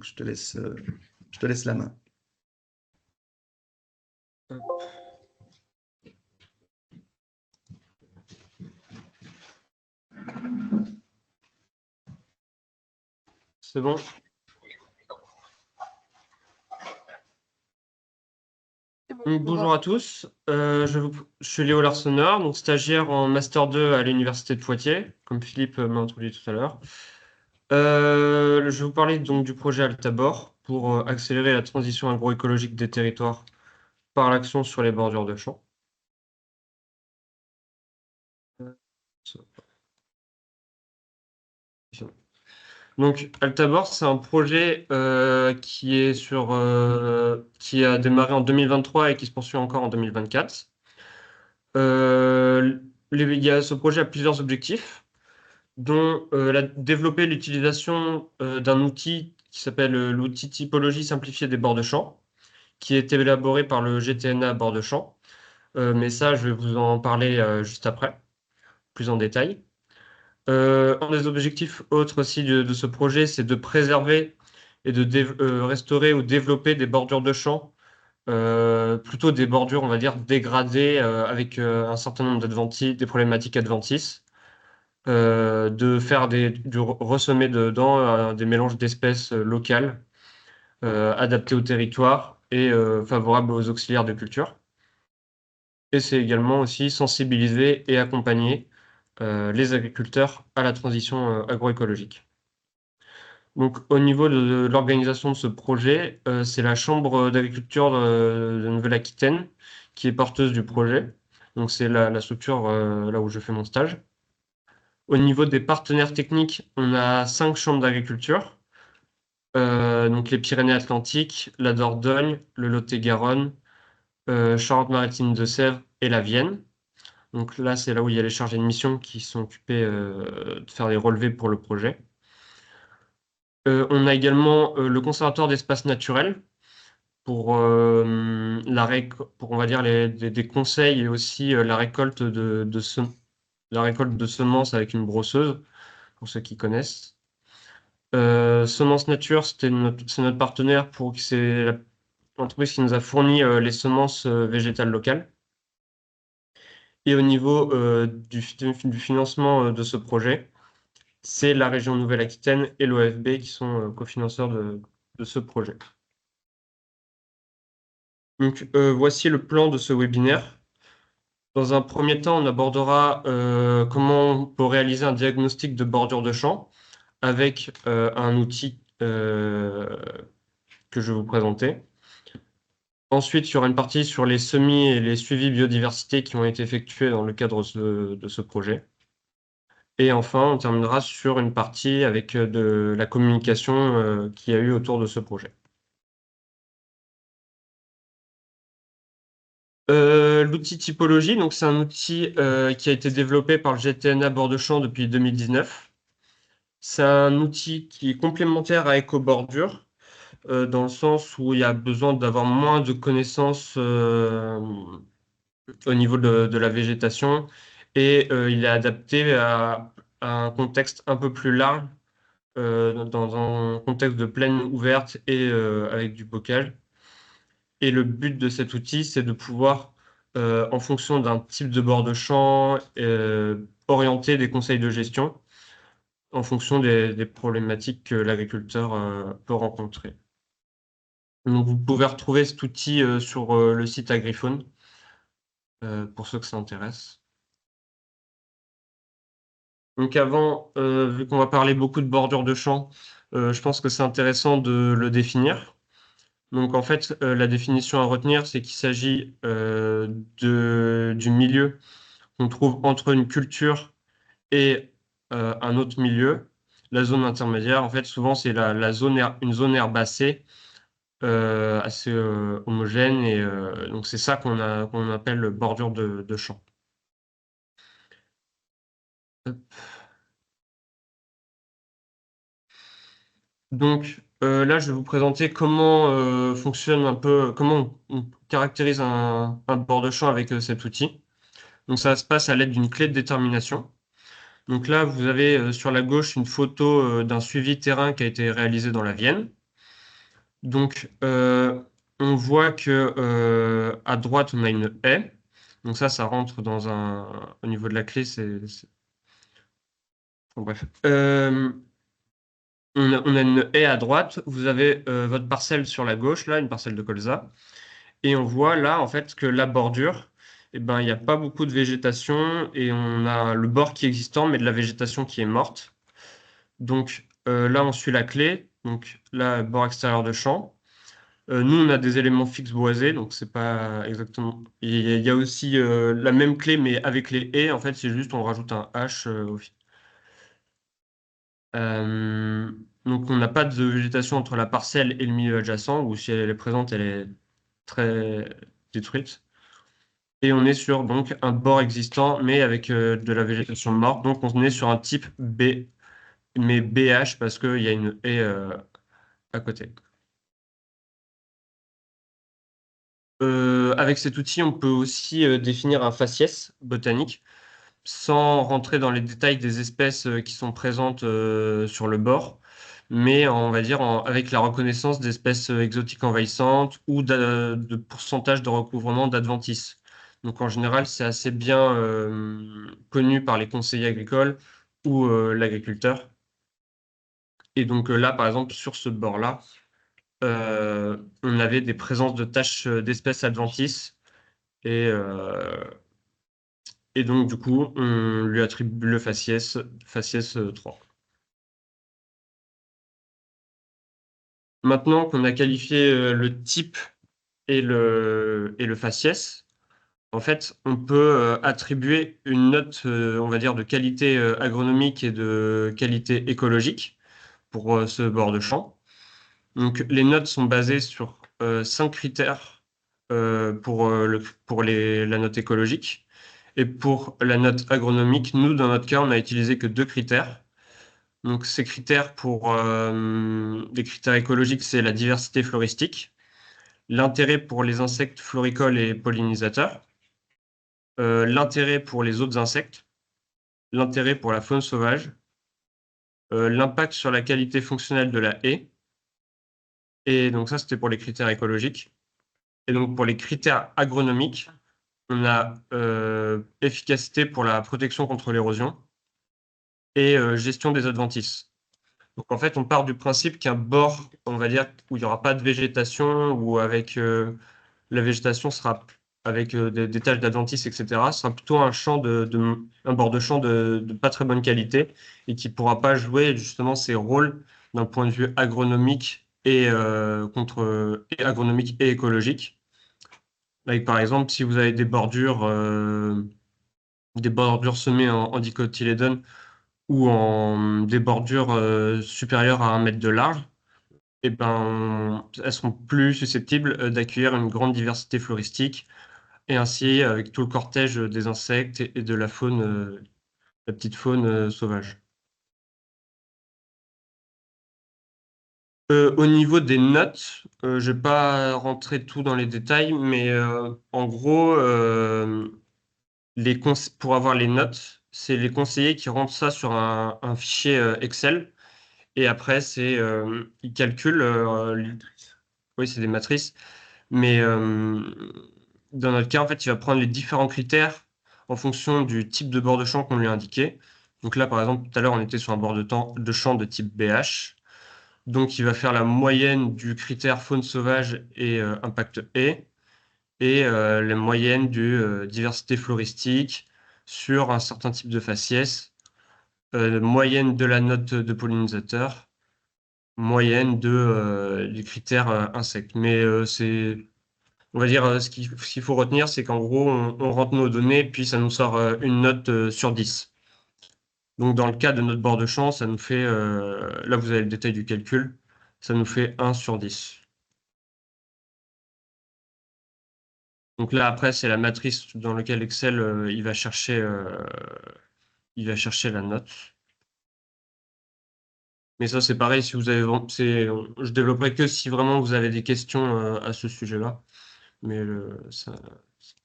Donc, je te laisse la main. C'est bon. Bonjour à tous, je suis Léo Larsonneur, donc stagiaire en Master 2 à l'Université de Poitiers, comme Philippe m'a introduit tout à l'heure. Je vais vous parler donc du projet Altabor pour accélérer la transition agroécologique des territoires par l'action sur les bordures de champs. Donc Altabor, c'est un projet qui a démarré en 2023 et qui se poursuit encore en 2024. Ce projet a plusieurs objectifs, dont développer l'utilisation d'un outil qui s'appelle l'outil typologie simplifiée des bords de champ, qui est élaboré par le GTNA bords de champ. Mais ça, je vais vous en parler juste après, plus en détail. Un des objectifs autres aussi de ce projet, c'est de préserver et de restaurer ou développer des bordures de champ, plutôt des bordures, on va dire, dégradées avec un certain nombre d'adventices, des problématiques adventices. De faire du ressemer dedans des mélanges d'espèces locales adaptées au territoire et favorables aux auxiliaires de culture. Et c'est également aussi sensibiliser et accompagner les agriculteurs à la transition agroécologique. Donc, au niveau de l'organisation de ce projet, c'est la Chambre d'agriculture de Nouvelle-Aquitaine qui est porteuse du projet. Donc, c'est la structure là où je fais mon stage. Au niveau des partenaires techniques, on a 5 chambres d'agriculture. Donc les Pyrénées-Atlantiques, la Dordogne, le Lot-et-Garonne, Charente-Maritime de Sèvres et la Vienne. Donc là, c'est là où il y a les chargés de mission qui sont occupés de faire les relevés pour le projet. On a également le Conservatoire d'espaces naturels pour, pour on va dire, des conseils et aussi la récolte la récolte de semences avec une brosseuse, pour ceux qui connaissent. Semences Nature, c'est notre partenaire c'est l'entreprise qui nous a fourni les semences végétales locales. Et au niveau du financement de ce projet, c'est la région Nouvelle-Aquitaine et l'OFB qui sont cofinanceurs de ce projet. Donc voici le plan de ce webinaire. Dans un premier temps, on abordera comment on peut réaliser un diagnostic de bordure de champ avec un outil que je vais vous présenter. Ensuite, il y aura une partie sur les semis et les suivis biodiversité qui ont été effectués dans le cadre de ce projet. Et enfin, on terminera sur une partie avec de la communication qu'il y a eu autour de ce projet. L'outil typologie, donc c'est un outil qui a été développé par le GTNA Bord-de-Champ depuis 2019. C'est un outil qui est complémentaire à EcoBordure, dans le sens où il y a besoin d'avoir moins de connaissances au niveau de la végétation et il est adapté à un contexte un peu plus large, dans un contexte de plaine ouverte et avec du bocage. Et le but de cet outil, c'est de pouvoir, en fonction d'un type de bord de champ, orienter des conseils de gestion en fonction des problématiques que l'agriculteur peut rencontrer. Donc, vous pouvez retrouver cet outil sur le site Agriphone, pour ceux que ça intéresse. Donc avant, vu qu'on va parler beaucoup de bordure de champ, je pense que c'est intéressant de le définir. Donc en fait, la définition à retenir, c'est qu'il s'agit du milieu qu'on trouve entre une culture et un autre milieu. La zone intermédiaire, en fait, souvent c'est une zone herbacée assez homogène et donc c'est ça qu'on appelle bordure de champ. Hop. Donc là, je vais vous présenter comment fonctionne un peu, comment on caractérise un bord de champ avec cet outil. Donc ça se passe à l'aide d'une clé de détermination. Donc là, vous avez sur la gauche une photo d'un suivi terrain qui a été réalisé dans la Vienne. Donc, on voit que à droite, on a une haie. Donc ça rentre au niveau de la clé, bon, bref. On a une haie à droite. Vous avez votre parcelle sur la gauche, là, une parcelle de colza. Et on voit là, en fait, que la bordure, eh ben, il n'y a pas beaucoup de végétation et on a le bord qui est existant, mais de la végétation qui est morte. Donc là, on suit la clé. Donc là, bord extérieur de champ. Nous, on a des éléments fixes boisés, donc c'est pas exactement. Il y a aussi la même clé, mais avec les haies, en fait, c'est juste on rajoute un H au fil. Euh, donc on n'a pas de végétation entre la parcelle et le milieu adjacent, ou si elle est présente, elle est très détruite. Et on est sur donc un bord existant, mais avec de la végétation morte. Donc on est sur un type B, mais BH parce qu'il y a une haie à côté. Avec cet outil, on peut aussi définir un faciès botanique sans rentrer dans les détails des espèces qui sont présentes sur le bord, mais on va dire avec la reconnaissance d'espèces exotiques envahissantes ou de pourcentage de recouvrement d'adventices. Donc en général, c'est assez bien connu par les conseillers agricoles ou l'agriculteur. Et donc là, par exemple, sur ce bord-là, on avait des présences de taches d'espèces adventices et donc, du coup, on lui attribue le faciès 3. Maintenant qu'on a qualifié le type et le faciès, en fait, on peut attribuer une note, on va dire, de qualité agronomique et de qualité écologique pour ce bord de champ. Donc, les notes sont basées sur 5 critères pour la note écologique. Et pour la note agronomique, nous, dans notre cas, on n'a utilisé que 2 critères. Donc, ces critères pour les critères écologiques, c'est la diversité floristique, l'intérêt pour les insectes floricoles et pollinisateurs, l'intérêt pour les autres insectes, l'intérêt pour la faune sauvage, l'impact sur la qualité fonctionnelle de la haie. Et donc, ça, c'était pour les critères écologiques. Et donc, pour les critères agronomiques, on a efficacité pour la protection contre l'érosion et gestion des adventices. Donc en fait, on part du principe qu'un bord, on va dire, où il n'y aura pas de végétation, ou avec la végétation sera avec des taches d'adventices, etc., sera plutôt un bord de champ de pas très bonne qualité et qui ne pourra pas jouer justement ses rôles d'un point de vue agronomique et agronomique et écologique. Avec, par exemple, si vous avez des bordures semées en dicotylédone ou des bordures supérieures à 1 mètre de large, eh ben, elles seront plus susceptibles d'accueillir une grande diversité floristique et ainsi avec tout le cortège des insectes et de la faune, la petite faune sauvage. Au niveau des notes, je ne vais pas rentrer tout dans les détails, mais en gros, pour avoir les notes, c'est les conseillers qui rentrent ça sur un fichier Excel. Et après, ils calculent. Oui, c'est des matrices. Mais dans notre cas, en fait, il va prendre les différents critères en fonction du type de bord de champ qu'on lui a indiqué. Donc là, par exemple, tout à l'heure, on était sur un bord de champ de type BH. Donc, il va faire la moyenne du critère faune sauvage et impact haie et la moyenne du diversité floristique sur un certain type de faciès, moyenne de la note de pollinisateur, moyenne du critère insecte. Mais on va dire, ce qu'il faut retenir, c'est qu'en gros, on rentre nos données, puis ça nous sort une note sur 10. Donc, dans le cas de notre bord de champ, ça nous fait, là, vous avez le détail du calcul, ça nous fait 1 sur 10. Donc là, après, c'est la matrice dans laquelle Excel, il va chercher la note. Mais ça, c'est pareil, si vous avez, je développerai que si vraiment vous avez des questions à ce sujet-là. Mais ça,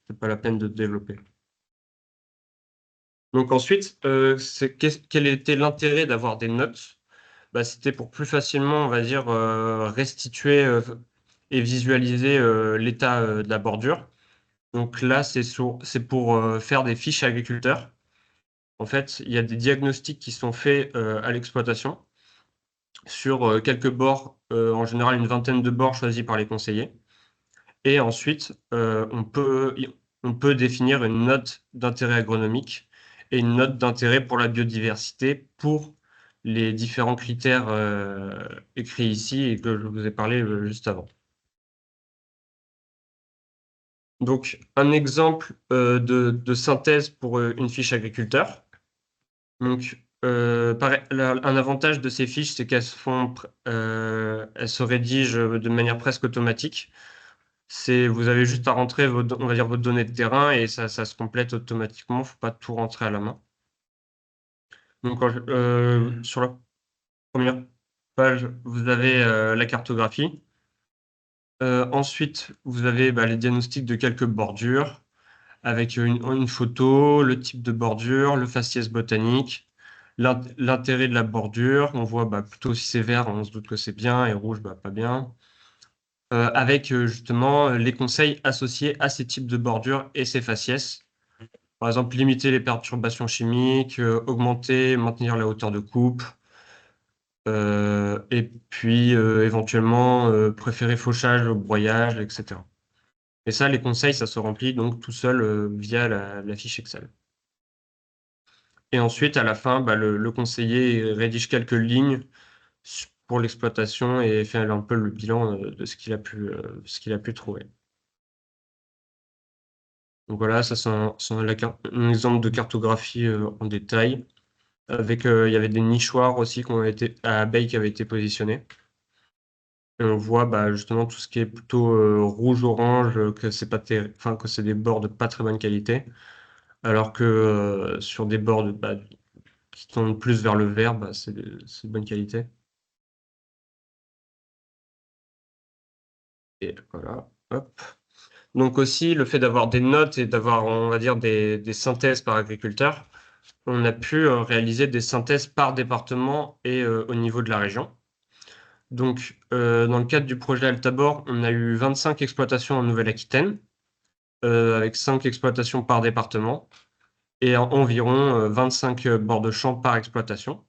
c'est pas la peine de développer. Donc ensuite, quel était l'intérêt d'avoir des notes? C'était pour plus facilement, on va dire, restituer et visualiser l'état de la bordure. Donc là, c'est pour faire des fiches agriculteurs. En fait, il y a des diagnostics qui sont faits à l'exploitation sur quelques bords, en général une vingtaine de bords choisis par les conseillers. Et ensuite, on peut définir une note d'intérêt agronomique et une note d'intérêt pour la biodiversité pour les différents critères écrits ici et que je vous ai parlé juste avant. Donc, un exemple de synthèse pour une fiche agriculteur. Donc, un avantage de ces fiches, c'est elles se rédigent de manière presque automatique. Vous avez juste à rentrer on va dire vos données de terrain et ça se complète automatiquement. Il ne faut pas tout rentrer à la main. Donc, sur la première page, vous avez la cartographie. Ensuite, vous avez les diagnostics de quelques bordures avec une photo, le type de bordure, le faciès botanique, l'intérêt de la bordure. On voit plutôt si c'est vert, on se doute que c'est bien, et rouge, pas bien. Avec justement les conseils associés à ces types de bordures et ces faciès. Par exemple, limiter les perturbations chimiques, augmenter, maintenir la hauteur de coupe, et puis éventuellement préférer fauchage au broyage, etc. Et ça, les conseils, ça se remplit donc tout seul via la fiche Excel. Et ensuite, à la fin, le conseiller rédige quelques lignes pour l'exploitation et fait un peu le bilan de ce qu'il a pu trouver. Donc voilà, ça c'est un exemple de cartographie en détail. Il y avait des nichoirs aussi à abeilles qui avaient été positionnés. Et on voit justement tout ce qui est plutôt rouge-orange, que c'est pas que c'est des bords de pas très bonne qualité. Alors que sur des bords qui tendent plus vers le vert, c'est de bonne qualité. Et voilà, hop. Donc aussi, le fait d'avoir des notes et d'avoir, on va dire, des synthèses par agriculteur, on a pu réaliser des synthèses par département et au niveau de la région. Donc, dans le cadre du projet Altabor, on a eu 25 exploitations en Nouvelle-Aquitaine, avec 5 exploitations par département, et environ 25 bords de champs par exploitation.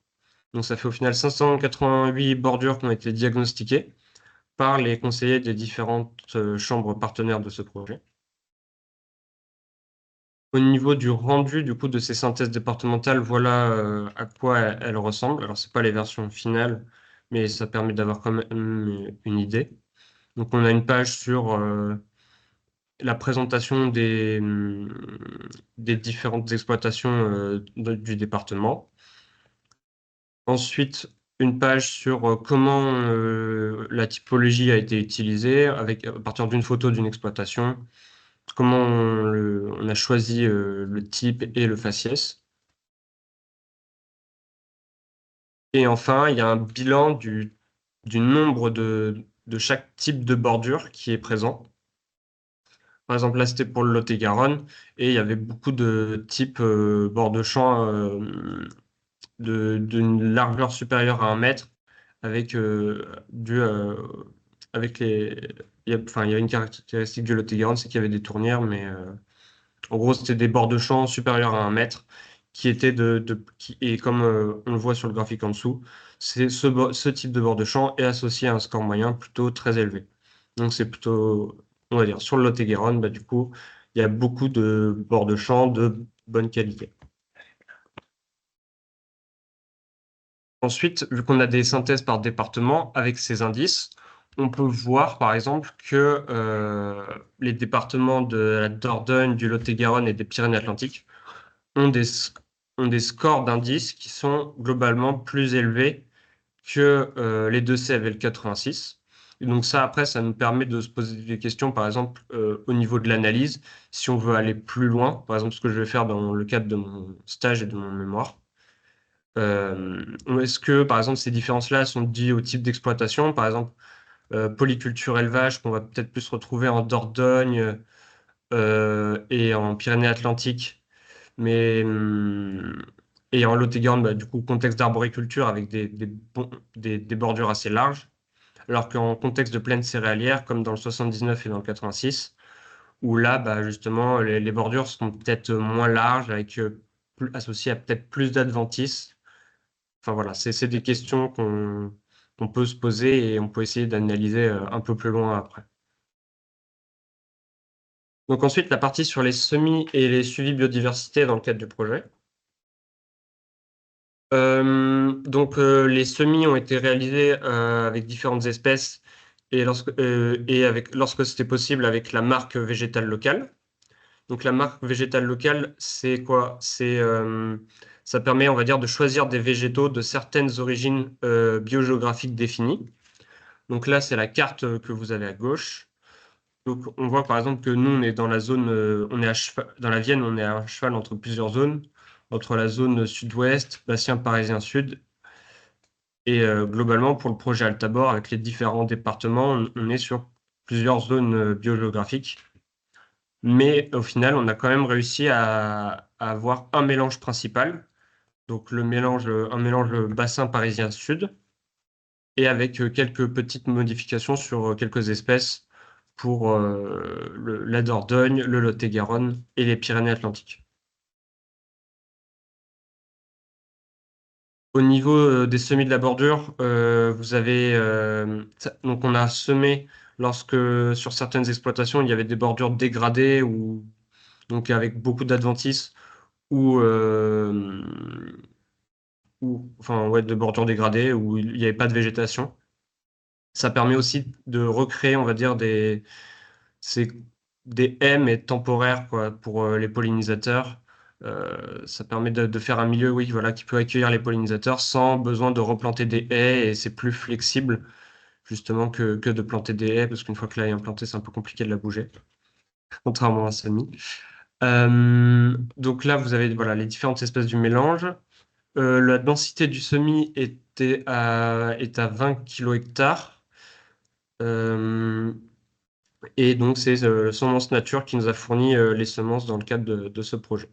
Donc, ça fait au final 588 bordures qui ont été diagnostiquées par les conseillers des différentes chambres partenaires de ce projet. Au niveau du rendu du coup, de ces synthèses départementales, voilà à quoi elles ressemblent. Alors, ce pas les versions finales, mais ça permet d'avoir quand même une idée. Donc, on a une page sur la présentation des différentes exploitations du département. Ensuite, une page sur comment la typologie a été utilisée à partir d'une photo d'une exploitation, comment on a choisi le type et le faciès. Et enfin, il y a un bilan du nombre de chaque type de bordure qui est présent. Par exemple, là, c'était pour le Lot-et-Garonne, et il y avait beaucoup de types bords de champ d'une largeur supérieure à 1 mètre, avec, avec les... Enfin, il y avait une caractéristique du Lot-et-Garonne, c'est qu'il y avait des tournières, mais en gros, c'était des bords de champ supérieurs à 1 mètre, qui étaient et comme on le voit sur le graphique en dessous, ce type de bord de champ est associé à un score moyen plutôt très élevé. Donc c'est plutôt, on va dire, sur le Lot-et-Garonne, du coup, il y a beaucoup de bords de champ de bonne qualité. Ensuite, vu qu'on a des synthèses par département avec ces indices, on peut voir par exemple que les départements de la Dordogne, du Lot-et-Garonne et des Pyrénées-Atlantiques ont des scores d'indices qui sont globalement plus élevés que les 2CV et le 86. Et donc ça, après, ça nous permet de se poser des questions, par exemple, au niveau de l'analyse, si on veut aller plus loin, par exemple, ce que je vais faire dans le cadre de mon stage et de mon mémoire. Est-ce que, par exemple, ces différences-là sont dues au type d'exploitation, par exemple, polyculture élevage, qu'on va peut-être plus retrouver en Dordogne et en Pyrénées-Atlantiques, mais Et en Lot-et-Garonne, bah, du coup, contexte d'arboriculture avec des bordures assez larges. Alors qu'en contexte de plaine céréalière, comme dans le 79 et dans le 86, où là, bah, justement, les bordures sont peut-être moins larges, avec associées à peut-être plus d'adventices. Enfin voilà, c'est des questions qu'on peut se poser et on peut essayer d'analyser un peu plus loin après. Donc ensuite, la partie sur les semis et les suivis biodiversité dans le cadre du projet. Les semis ont été réalisés avec différentes espèces et lorsque c'était possible avec la marque végétale locale. Donc la marque végétale locale, c'est quoi? Ça permet, on va dire, de choisir des végétaux de certaines origines biogéographiques définies. Donc là, c'est la carte que vous avez à gauche. Donc on voit par exemple que nous, on est dans la zone, on est à cheval, dans la Vienne, on est à cheval entre plusieurs zones, entre la zone sud-ouest, bassin parisien sud, et globalement, pour le projet Altabor, avec les différents départements, on est sur plusieurs zones biogéographiques. Mais au final, on a quand même réussi à avoir un mélange principal, donc un mélange bassin parisien sud, et avec quelques petites modifications sur quelques espèces pour la Dordogne, le Lot-et-Garonne et les Pyrénées-Atlantiques. Au niveau des semis de la bordure, vous avez donc on a semé lorsque sur certaines exploitations il y avait des bordures dégradées ou donc avec beaucoup d'adventices ou enfin ouais de bordures dégradées où il n'y avait pas de végétation. Ça permet aussi de recréer, on va dire c'est des haies mais temporaires quoi pour les pollinisateurs. Ça permet de faire un milieu, oui, voilà, qui peut accueillir les pollinisateurs sans besoin de replanter des haies et c'est plus flexible justement que de planter des haies parce qu'une fois que la haie est implantée, c'est un peu compliqué de la bouger, contrairement à un semis. Donc là, vous avez voilà, les différentes espèces du mélange. La densité du semis est à 20 kg/hectare. Euh, et donc, c'est Semences Nature qui nous a fourni les semences dans le cadre de ce projet.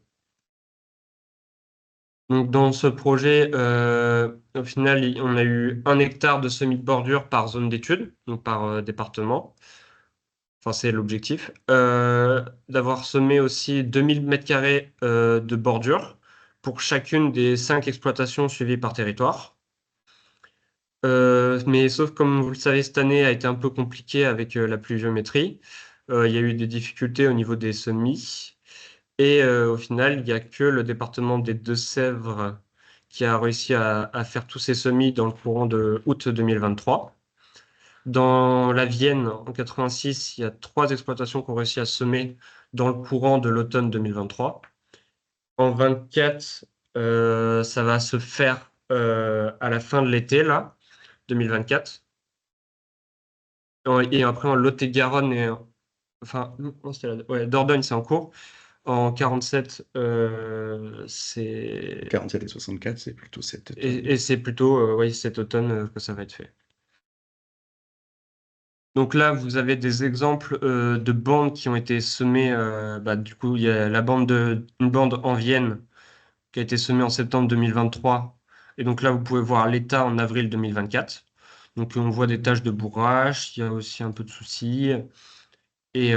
Donc, dans ce projet, au final, on a eu 1 hectare de semis de bordure par zone d'étude, donc par département. Enfin, c'est l'objectif. D'avoir semé aussi 2000 m² de bordure pour chacune des 5 exploitations suivies par territoire. Mais sauf comme vous le savez, cette année a été un peu compliquée avec la pluviométrie. Il y a eu des difficultés au niveau des semis. Et au final, il n'y a que le département des Deux-Sèvres qui a réussi à faire tous ces semis dans le courant de août 2023. Dans la Vienne, en 86, il y a 3 exploitations qui ont réussi à semer dans le courant de l'automne 2023. En 24, ça va se faire à la fin de l'été, là, 2024. Et après, en Lot-et-Garonne, enfin, non, ouais, Dordogne, c'est en cours. En 47, c'est 47 et 64, c'est plutôt cet automne. et c'est plutôt oui, cet automne que ça va être fait. Donc là, vous avez des exemples de bandes qui ont été semées. Du coup, il y a une bande en Vienne qui a été semée en septembre 2023. Et donc là, vous pouvez voir l'état en avril 2024. Donc on voit des taches de bourrache, il y a aussi un peu de soucis. Et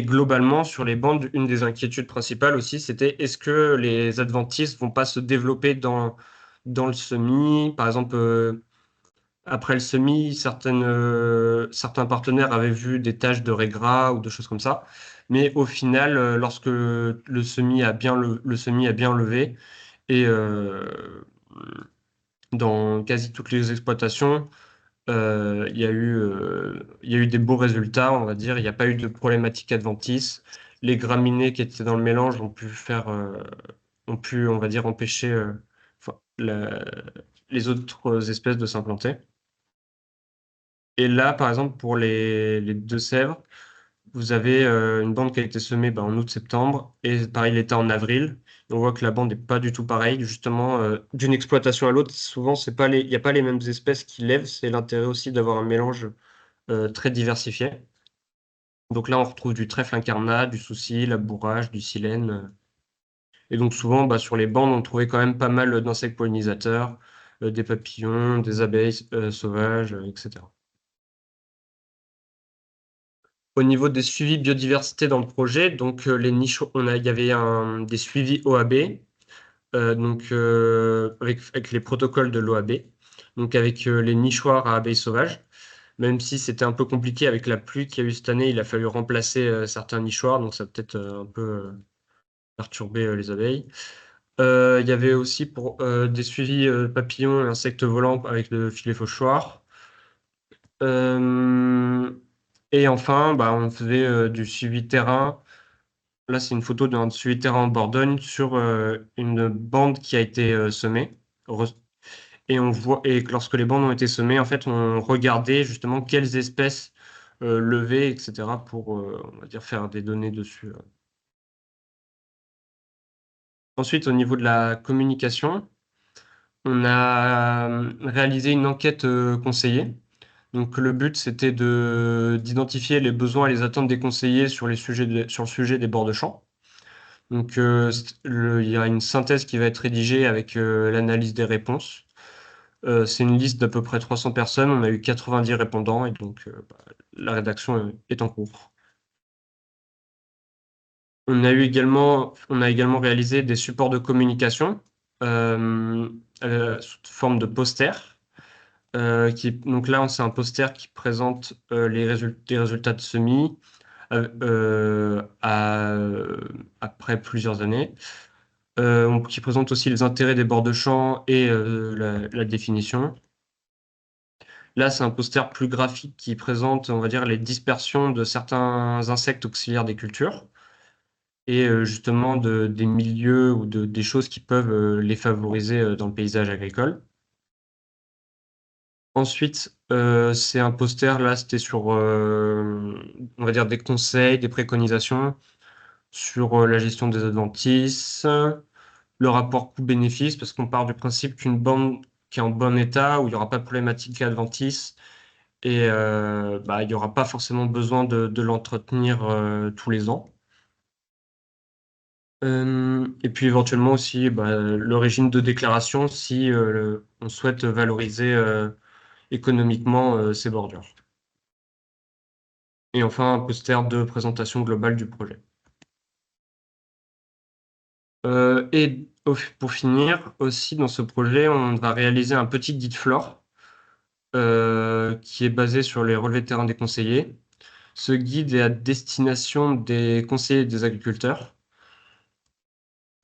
globalement, sur les bandes, une des inquiétudes principales aussi, c'était est-ce que les adventices vont pas se développer dans le semis? Par exemple, après le semis, certains partenaires avaient vu des taches de raie gras ou de choses comme ça. Mais au final, lorsque le semis a bien levé, et dans quasi toutes les exploitations, il y a eu des beaux résultats, on va dire. Il n'y a pas eu de problématique adventice. Les graminées qui étaient dans le mélange ont pu, on va dire, empêcher enfin, les autres espèces de s'implanter. Et là, par exemple, pour les Deux-Sèvres, vous avez une bande qui a été semée en août-septembre et pareil l'état en avril. Et on voit que la bande n'est pas du tout pareille. Justement, d'une exploitation à l'autre, souvent, il n'y a pas les mêmes espèces qui lèvent. C'est l'intérêt aussi d'avoir un mélange très diversifié. Donc là, on retrouve du trèfle incarnat, du souci, la bourrage, du silène. Et donc souvent, sur les bandes, on trouvait quand même pas mal d'insectes pollinisateurs, des papillons, des abeilles sauvages, etc. Au niveau des suivis biodiversité dans le projet, donc les niches, il y avait des suivis OAB, avec les protocoles de l'OAB, donc avec les nichoirs à abeilles sauvages. Même si c'était un peu compliqué avec la pluie qu'il y a eu cette année, il a fallu remplacer certains nichoirs, donc ça a peut-être un peu perturbé les abeilles. Il y avait aussi pour des suivis papillons et insectes volants avec le filet fauchoir. Euh, et enfin, on faisait du suivi terrain. Là, c'est une photo d'un suivi terrain en Dordogne sur une bande qui a été semée. Et on voit, et lorsque les bandes ont été semées, en fait, on regardait justement quelles espèces lever, etc., pour, on va dire, faire des données dessus. Ensuite, au niveau de la communication, on a réalisé une enquête conseillée. Donc, le but, c'était d'identifier les besoins et les attentes des conseillers sur sur le sujet des bords de champ. Donc, il y a une synthèse qui va être rédigée avec l'analyse des réponses. C'est une liste d'à peu près 300 personnes. On a eu 90 répondants et donc la rédaction est en cours. On a également réalisé des supports de communication euh, sous forme de posters. Donc là, c'est un poster qui présente les résultats de semis après plusieurs années, qui présente aussi les intérêts des bords de champ et la définition. Là, c'est un poster plus graphique qui présente, on va dire, les dispersions de certains insectes auxiliaires des cultures et justement des milieux ou des choses qui peuvent les favoriser dans le paysage agricole. Ensuite, c'est un poster, là, c'était sur, on va dire, des conseils, des préconisations sur la gestion des adventices, le rapport coût-bénéfice, parce qu'on part du principe qu'une bande qui est en bon état, où il n'y aura pas de problématique adventice, et il n'y aura pas forcément besoin de l'entretenir tous les ans. Et puis éventuellement aussi le régime de déclaration si on souhaite valoriser économiquement ces bordures. Et enfin, un poster de présentation globale du projet. Pour finir, aussi dans ce projet, on va réaliser un petit guide flore qui est basé sur les relevés de terrain des conseillers. Ce guide est à destination des conseillers et des agriculteurs.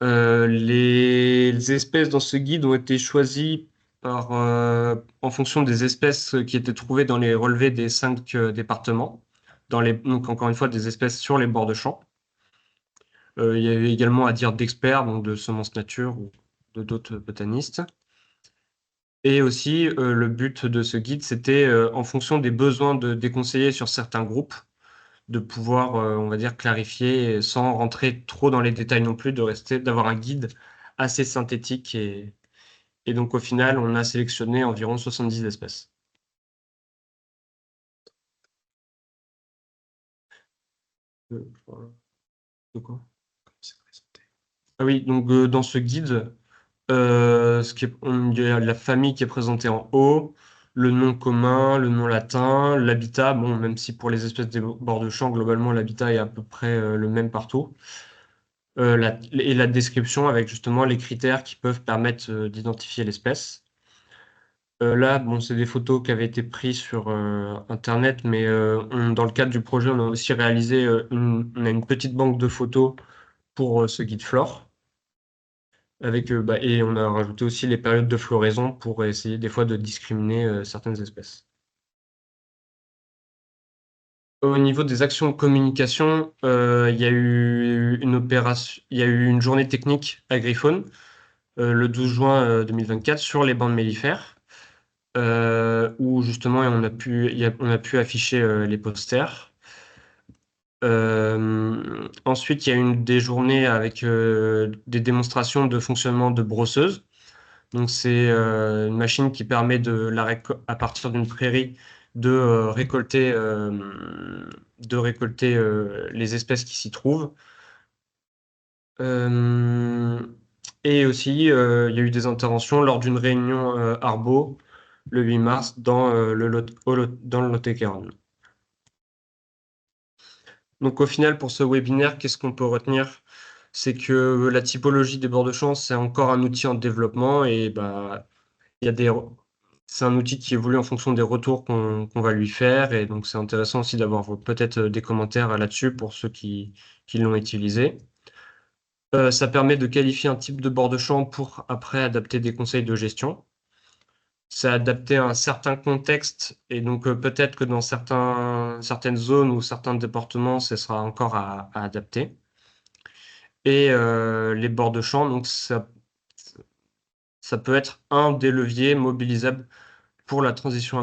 Les espèces dans ce guide ont été choisies en fonction des espèces qui étaient trouvées dans les relevés des 5 départements, donc encore une fois des espèces sur les bords de champs. Il y avait également à dire d'experts, donc de Semences Nature ou de d'autres botanistes. Et aussi, le but de ce guide, c'était, en fonction des besoins des conseillers sur certains groupes, de pouvoir, on va dire, clarifier sans rentrer trop dans les détails non plus, d'avoir un guide assez synthétique. Et donc, au final, on a sélectionné environ 70 espèces. Voilà. De quoi? Ah oui, donc dans ce guide, il y a la famille qui est présentée en haut, le nom commun, le nom latin, l'habitat. Bon, même si pour les espèces des bords de champ, globalement, l'habitat est à peu près le même partout. Et la description avec justement les critères qui peuvent permettre d'identifier l'espèce. Là, bon, c'est des photos qui avaient été prises sur Internet, mais dans le cadre du projet, on a aussi réalisé on a une petite banque de photos pour ce guide flore. Et on a rajouté aussi les périodes de floraison pour essayer des fois de discriminer certaines espèces. Au niveau des actions de communication, il y a eu une opération, il y a eu une journée technique à Griffon le 12 juin 2024 sur les bandes mellifères, où justement on a pu afficher les posters. Ensuite, il y a eu des journées avec des démonstrations de fonctionnement de brosseuses. Donc, c'est une machine qui permet à partir d'une prairie de récolter les espèces qui s'y trouvent. Et aussi, il y a eu des interventions lors d'une réunion Arbo le 8 mars dans dans le Lot-et-Garonne. Donc au final, pour ce webinaire, qu'est-ce qu'on peut retenir? C'est que la typologie des bords de champ, c'est encore un outil en développement et bah, il y a c'est un outil qui évolue en fonction des retours qu'on va lui faire. Et donc c'est intéressant aussi d'avoir peut-être des commentaires là-dessus pour ceux qui l'ont utilisé. Ça permet de qualifier un type de bord de champ pour après adapter des conseils de gestion. C'est adapté à un certain contexte et donc peut-être que dans certaines zones ou certains départements, ce sera encore à adapter. Et les bords de champ, donc ça peut être un des leviers mobilisables pour la transition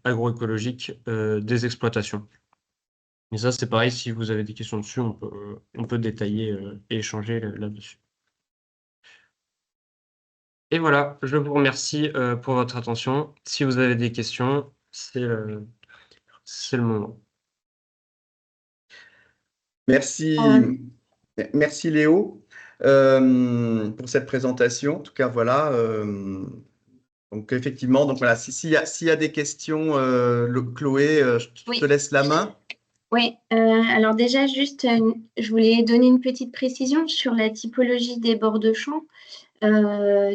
agroécologique des exploitations. Mais ça, c'est pareil, si vous avez des questions dessus, on peut détailler et échanger là-dessus. Et voilà, je vous remercie pour votre attention. Si vous avez des questions, c'est le moment. Merci, merci Léo pour cette présentation. En tout cas, voilà. Donc effectivement, donc voilà, s'il y a des questions, Chloé, je te Oui. laisse la main. Oui, alors déjà, juste, je voulais donner une petite précision sur la typologie des bords de champ.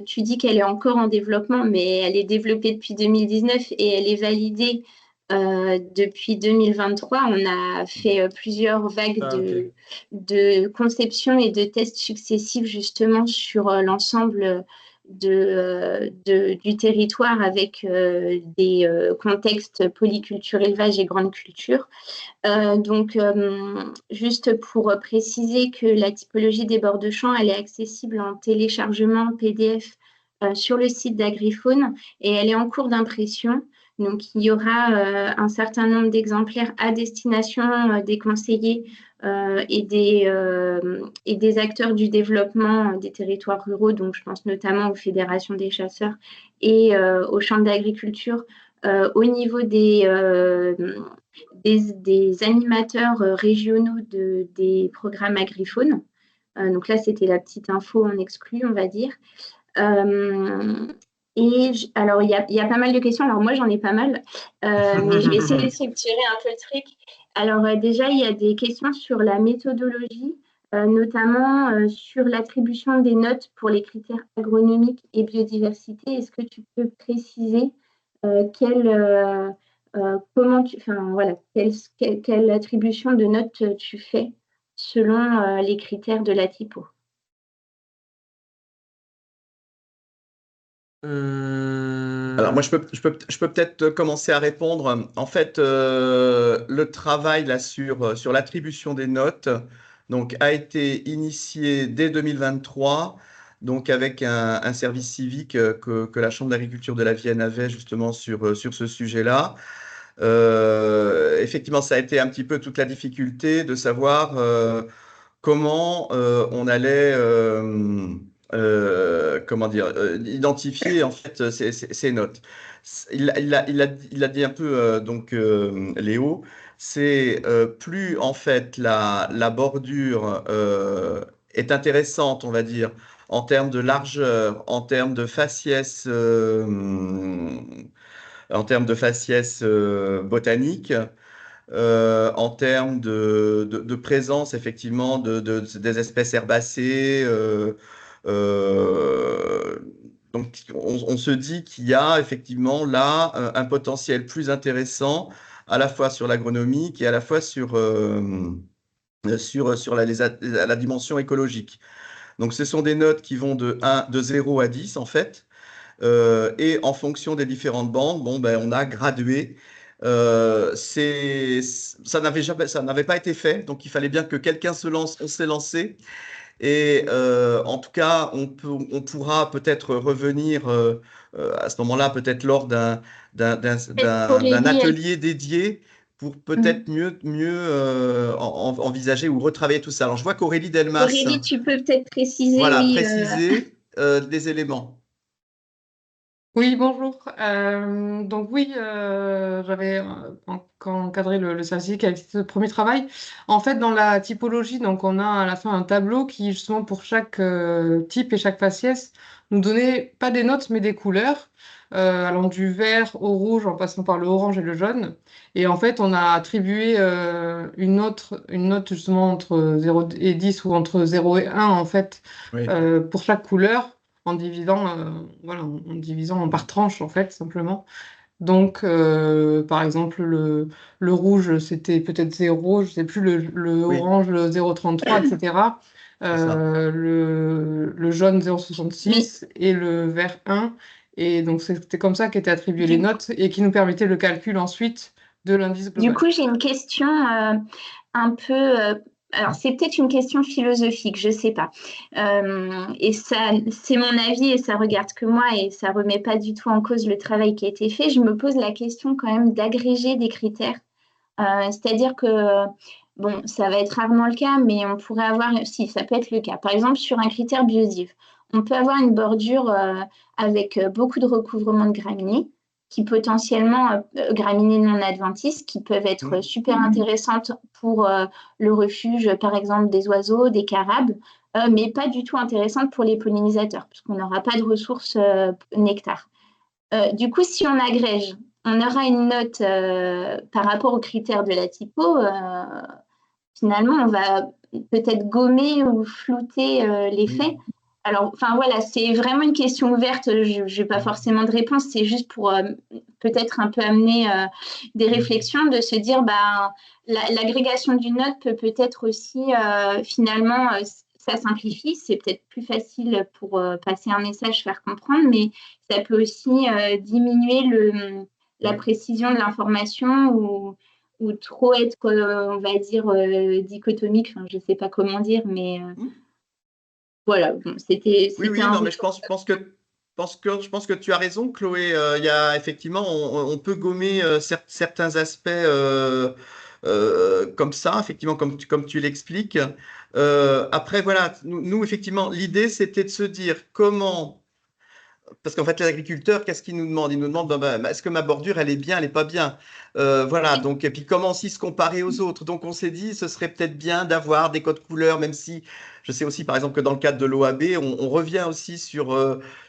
Tu dis qu'elle est encore en développement, mais elle est développée depuis 2019 et elle est validée depuis 2023. On a fait plusieurs vagues de conception et de tests successifs justement sur l'ensemble du territoire avec des contextes polyculture, élevage et grande culture. Donc, juste pour préciser que la typologie des bords de champ, elle est accessible en téléchargement PDF sur le site d'Agriphone et elle est en cours d'impression. Donc, il y aura un certain nombre d'exemplaires à destination des conseillers et des acteurs du développement des territoires ruraux. Donc, je pense notamment aux fédérations des chasseurs et aux chambres d'agriculture au niveau des animateurs régionaux des programmes Agriphone. Donc là, c'était la petite info en exclu, on va dire. Alors, il y a pas mal de questions. Alors, moi, j'en ai pas mal, mais je vais essayer de structurer un peu le truc. Alors, déjà, il y a des questions sur la méthodologie, notamment sur l'attribution des notes pour les critères agronomiques et biodiversité. Est-ce que tu peux préciser quelle attribution de notes tu fais selon les critères de la typo? Alors moi, je peux peut-être commencer à répondre. En fait, le travail là sur l'attribution des notes donc, a été initié dès 2023, donc avec un service civique que la Chambre d'agriculture de la Vienne avait justement sur ce sujet-là. Effectivement, ça a été un petit peu toute la difficulté de savoir comment on allait comment dire identifier en fait ces notes. Il a dit un peu donc Léo, c'est plus en fait la bordure est intéressante, on va dire, en termes de largeur, en termes de faciès botanique, en termes de présence effectivement des espèces herbacées. Euh, donc on se dit qu'il y a effectivement là un potentiel plus intéressant à la fois sur l'agronomie et à la fois sur la dimension écologique. Donc ce sont des notes qui vont de 0 à 10 en fait. Et en fonction des différentes bandes, bon, ben, on a gradué. Ça n'avait pas été fait, donc il fallait bien que quelqu'un se lance. On s'est lancé. Et en tout cas, on pourra peut-être revenir à ce moment-là, peut-être lors d'un atelier dédié pour peut-être mieux envisager ou retravailler tout ça. Alors, je vois qu'Aurélie Delmas, Aurélie, tu peux peut-être préciser, voilà, oui. préciser des éléments. Oui, bonjour. Donc oui, j'avais encadré le service civique avec ce premier travail. En fait, dans la typologie, donc on a à la fin un tableau qui, justement, pour chaque type et chaque faciès, nous donnait pas des notes, mais des couleurs, allant du vert au rouge en passant par le orange et le jaune. Et en fait, on a attribué une note justement entre 0 et 10 ou entre 0 et 1, en fait, Oui. pour chaque couleur en divisant, voilà, en divisant par tranche, en fait, simplement. Donc, par exemple, le rouge, c'était peut-être 0, je sais plus, le Oui, orange, le 0,33, etc. c'est ça. Le jaune, Mais 0,66 et le vert, 1. Et donc, c'était comme ça qu'étaient attribuées les du notes et qui nous permettaient le calcul ensuite de l'indice Du global. coup, j'ai une question un peu. Alors, c'est peut-être une question philosophique, je sais pas. Et ça, c'est mon avis et ça regarde que moi et ça remet pas du tout en cause le travail qui a été fait. Je me pose la question quand même d'agréger des critères. C'est-à-dire que, bon, ça va être rarement le cas, mais on pourrait avoir, si, ça peut être le cas. Par exemple, sur un critère biodive, on peut avoir une bordure avec beaucoup de recouvrement de graminées, qui potentiellement, graminées non adventices, qui peuvent être Mm. super intéressantes pour le refuge, par exemple, des oiseaux, des carabes, mais pas du tout intéressantes pour les pollinisateurs, puisqu'on n'aura pas de ressources nectar. Du coup, si on agrège, on aura une note par rapport aux critères de la typo. Finalement, on va peut-être gommer ou flouter les faits. Oui. Alors, enfin voilà, c'est vraiment une question ouverte. Je n'ai pas forcément de réponse. C'est juste pour peut-être un peu amener des réflexions, de se dire, bah, l'agrégation d'une note peut peut-être aussi finalement ça simplifie, c'est peut-être plus facile pour passer un message, faire comprendre, mais ça peut aussi diminuer la Oui. précision de l'information ou trop être, on va dire, dichotomique. Enfin, je ne sais pas comment dire, mais Mm. voilà, bon, Oui, c'était oui, un non, mais je retour. pense que tu as raison, Chloé. Il y a effectivement, on peut gommer certains aspects comme ça, effectivement, comme tu l'expliques. Après, voilà, nous, effectivement, l'idée, c'était de se dire comment. Parce qu'en fait, les agriculteurs, qu'est-ce qu'ils nous demandent? Ils nous demandent, est-ce que ma bordure, elle est bien, elle n'est pas bien? Voilà, donc, et puis comment aussi se comparer aux autres? Donc, on s'est dit, ce serait peut-être bien d'avoir des codes couleurs, même si je sais aussi, par exemple, que dans le cadre de l'OAB, on revient aussi sur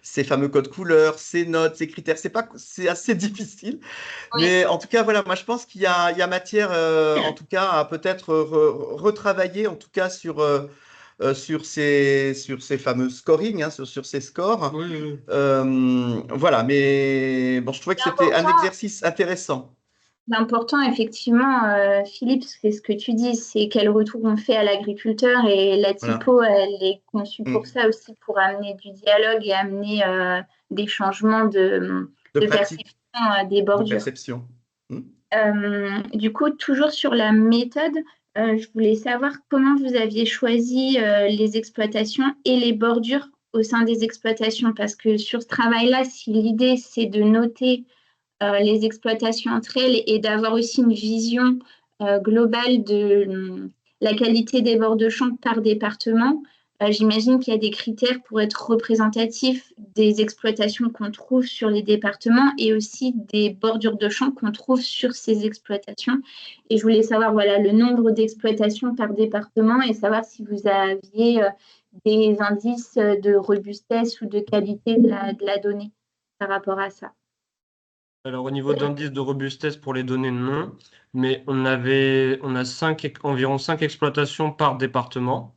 ces fameux codes couleurs, ces notes, ces critères. C'est assez difficile. Oui, Mais en tout cas, voilà, moi, je pense il y a matière, en tout cas, à peut-être retravailler, en tout cas, sur ces fameux scoring, hein, sur ces scores. Oui, oui, oui. Voilà, mais bon, je trouvais que c'était un l'important, exercice intéressant. l'important, effectivement, Philippe, c'est ce que tu dis, c'est quel retour on fait à l'agriculteur et la Voilà. typo, elle est conçue pour Mm. ça aussi, pour amener du dialogue et amener des changements De de pratique, perception des de bordures. perception. Mm. Du coup, toujours sur la méthode, je voulais savoir comment vous aviez choisi les exploitations et les bordures au sein des exploitations, parce que sur ce travail-là, si l'idée c'est de noter les exploitations entre elles et d'avoir aussi une vision globale de la qualité des bords de champ par département. J'imagine qu'il y a des critères pour être représentatifs des exploitations qu'on trouve sur les départements et aussi des bordures de champ qu'on trouve sur ces exploitations. Et je voulais savoir voilà, le nombre d'exploitations par département et savoir si vous aviez des indices de robustesse ou de qualité de la donnée par rapport à ça. Alors, au niveau d'indice de robustesse pour les données, non. Mais on a environ 5 exploitations par département.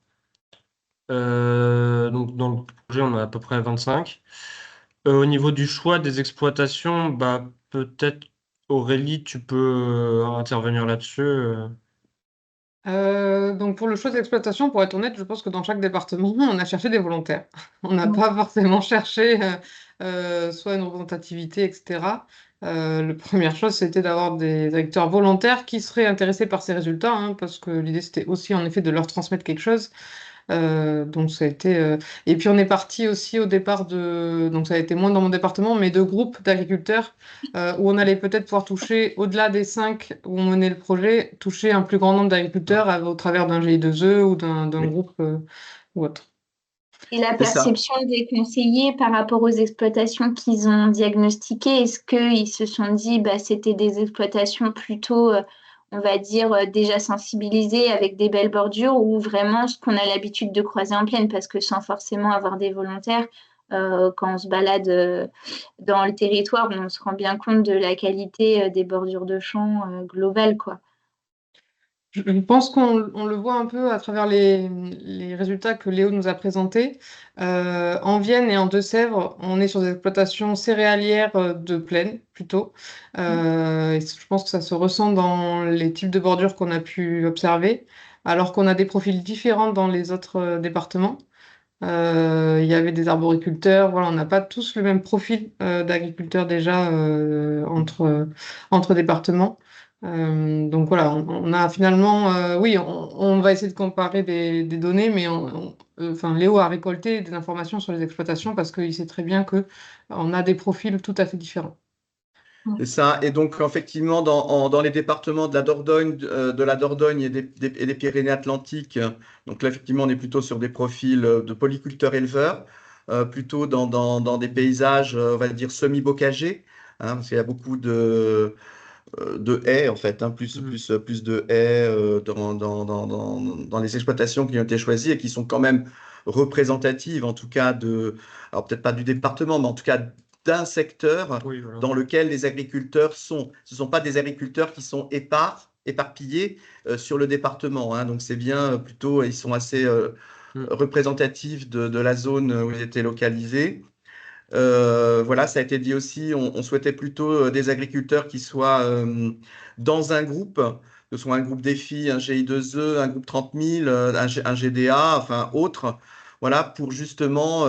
Donc, dans le projet, on a à peu près 25. Au niveau du choix des exploitations, bah, peut-être Aurélie, tu peux intervenir là-dessus. Donc pour le choix d'exploitation, pour être honnête, je pense que dans chaque département, on a cherché des volontaires. On n'a pas forcément cherché soit une représentativité, etc. La première chose, c'était d'avoir des acteurs volontaires qui seraient intéressés par ces résultats, hein, parce que l'idée, c'était aussi en effet de leur transmettre quelque chose. Donc ça a été, et puis on est parti aussi au départ donc ça a été moins dans mon département, mais de groupes d'agriculteurs où on allait peut-être pouvoir toucher, au-delà des 5 où on menait le projet, toucher un plus grand nombre d'agriculteurs au travers d'un GI2E ou d'un Oui. groupe ou autre. Et la C'est ça. perception des conseillers par rapport aux exploitations qu'ils ont diagnostiquées, est-ce qu'ils se sont dit bah, c'était des exploitations plutôt, on va dire, déjà sensibilisées avec des belles bordures ou vraiment ce qu'on a l'habitude de croiser en plaine parce que sans forcément avoir des volontaires, quand on se balade dans le territoire, on se rend bien compte de la qualité des bordures de champs globales, quoi. Je pense qu'on le voit un peu à travers les résultats que Léo nous a présentés. En Vienne et en Deux-Sèvres, on est sur des exploitations céréalières de plaine plutôt. Et je pense que ça se ressent dans les types de bordures qu'on a pu observer, alors qu'on a des profils différents dans les autres départements. Il y avait des arboriculteurs, voilà, on n'a pas tous le même profil d'agriculteurs déjà entre départements. Donc voilà, on a finalement, oui, on va essayer de comparer des données, mais enfin, Léo a récolté des informations sur les exploitations parce qu'il sait très bien que on a des profils tout à fait différents. C'est ça. Et donc, effectivement, dans les départements de la Dordogne et des Pyrénées-Atlantiques, donc là, effectivement, on est plutôt sur des profils de polyculteurs-éleveurs, plutôt dans des paysages, on va dire, semi-bocagés, hein, parce qu'il y a beaucoup de haies, en fait, hein, plus de haies dans les exploitations qui ont été choisies et qui sont quand même représentatives, en tout cas, alors peut-être pas du département, mais en tout cas d'un secteur Oui, voilà. dans lequel les agriculteurs sont. Ce ne sont pas des agriculteurs qui sont éparpillés sur le département, hein, donc c'est bien plutôt, ils sont assez représentatifs de la zone où ils étaient localisés. Voilà, ça a été dit aussi, on souhaitait plutôt des agriculteurs qui soient dans un groupe, que ce soit un groupe défi, un GI2E, un groupe 30 000, un GDA, enfin autre, voilà, pour justement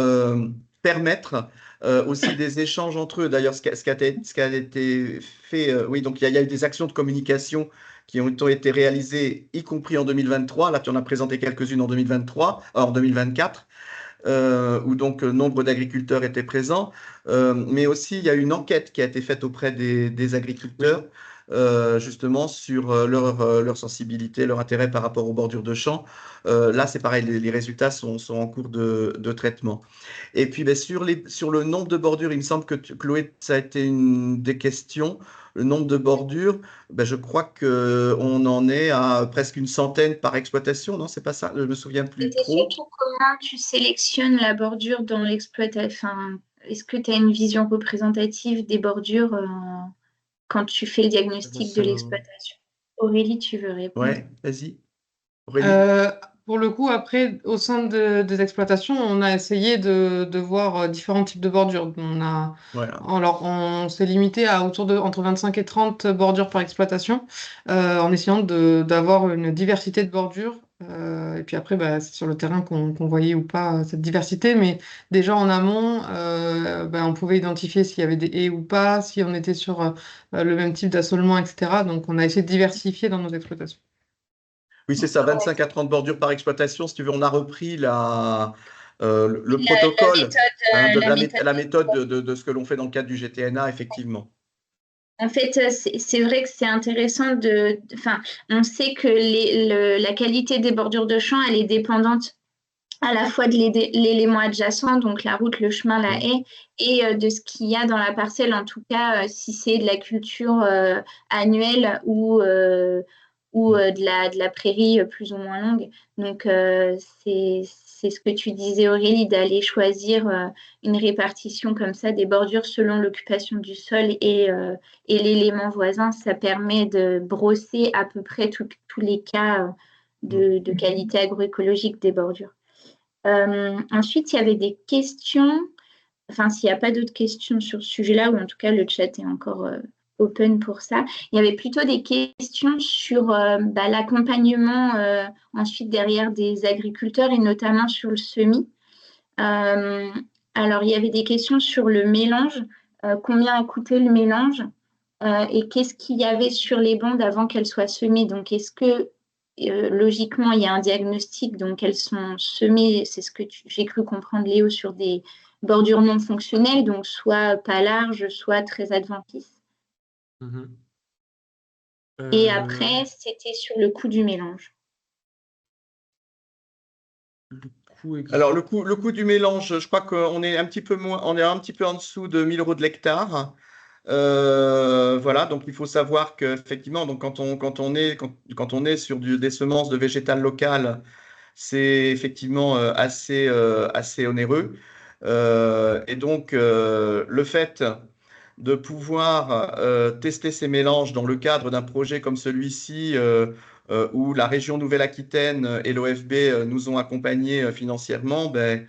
permettre aussi des échanges entre eux. D'ailleurs, ce qui a été fait, oui, donc il y a eu des actions de communication qui ont été réalisées, y compris en 2023. Là, tu en as présenté quelques-unes en 2023, en 2024 où donc nombre d'agriculteurs étaient présents. Mais aussi, il y a une enquête qui a été faite auprès des agriculteurs, justement, sur leur sensibilité, leur intérêt par rapport aux bordures de champs. Là, c'est pareil, les résultats sont en cours de traitement. Et puis, ben, sur le nombre de bordures, il me semble que Chloé, ça a été une des questions. Le nombre de bordures, ben, je crois qu'on en est à presque une centaine par exploitation, non? C'est pas ça? Je me souviens plus C'était trop. surtout comment tu sélectionnes la bordure dans l'exploitation. Enfin, est-ce que tu as une vision représentative des bordures quand tu fais le diagnostic de l'exploitation? Aurélie, tu veux répondre? Ouais, vas-y, Aurélie. Euh, pour le coup, après, au sein des exploitations, on a essayé de voir différents types de bordures. Voilà. Alors, on s'est limité à entre 25 et 30 bordures par exploitation, en essayant d'avoir une diversité de bordures. Et puis après, bah, c'est sur le terrain qu'on voyait ou pas cette diversité. Mais déjà en amont, bah, on pouvait identifier s'il y avait des haies ou pas, si on était sur le même type d'assolement, etc. Donc, on a essayé de diversifier dans nos exploitations. Oui, c'est ça, 25 à 30 bordures par exploitation. Si tu veux, on a repris le La protocole, hein, méthode, la la méthode. méthode de ce que l'on fait dans le cadre du GTNA, effectivement. En fait, c'est vrai que c'est intéressant enfin, on sait que la qualité des bordures de champ, elle est dépendante à la fois de l'élément adjacent, donc la route, le chemin, la Mm. haie, et de ce qu'il y a dans la parcelle, en tout cas, si c'est de la culture annuelle ou de la prairie plus ou moins longue. Donc, c'est ce que tu disais, Aurélie, d'aller choisir une répartition comme ça des bordures selon l'occupation du sol et l'élément voisin. Ça permet de brosser à peu près tous les cas de qualité agroécologique des bordures. Ensuite, il y avait des questions. Enfin, s'il n'y a pas d'autres questions sur ce sujet-là, ou en tout cas le chat est encore open pour ça, il y avait plutôt des questions sur bah, l'accompagnement ensuite derrière des agriculteurs et notamment sur le semis. Euh, alors, il y avait des questions sur le mélange, combien a coûté le mélange et qu'est-ce qu'il y avait sur les bandes avant qu'elles soient semées. Donc, est-ce que logiquement, il y a un diagnostic, donc elles sont semées, c'est ce que j'ai cru comprendre, Léo, sur des bordures non fonctionnelles, donc soit pas larges, soit très adventices. Mhm. Et Euh, après, c'était sur le coût du mélange. le coût existe? Alors, le coût du mélange, je crois qu'on est un petit peu moins, on est un petit peu en dessous de 1 000 € de l'hectare. Voilà, donc il faut savoir qu'effectivement, donc quand on est sur des semences de végétal local, c'est effectivement assez onéreux. Et donc, le fait de pouvoir tester ces mélanges dans le cadre d'un projet comme celui-ci, où la région Nouvelle-Aquitaine et l'OFB nous ont accompagnés financièrement, ben,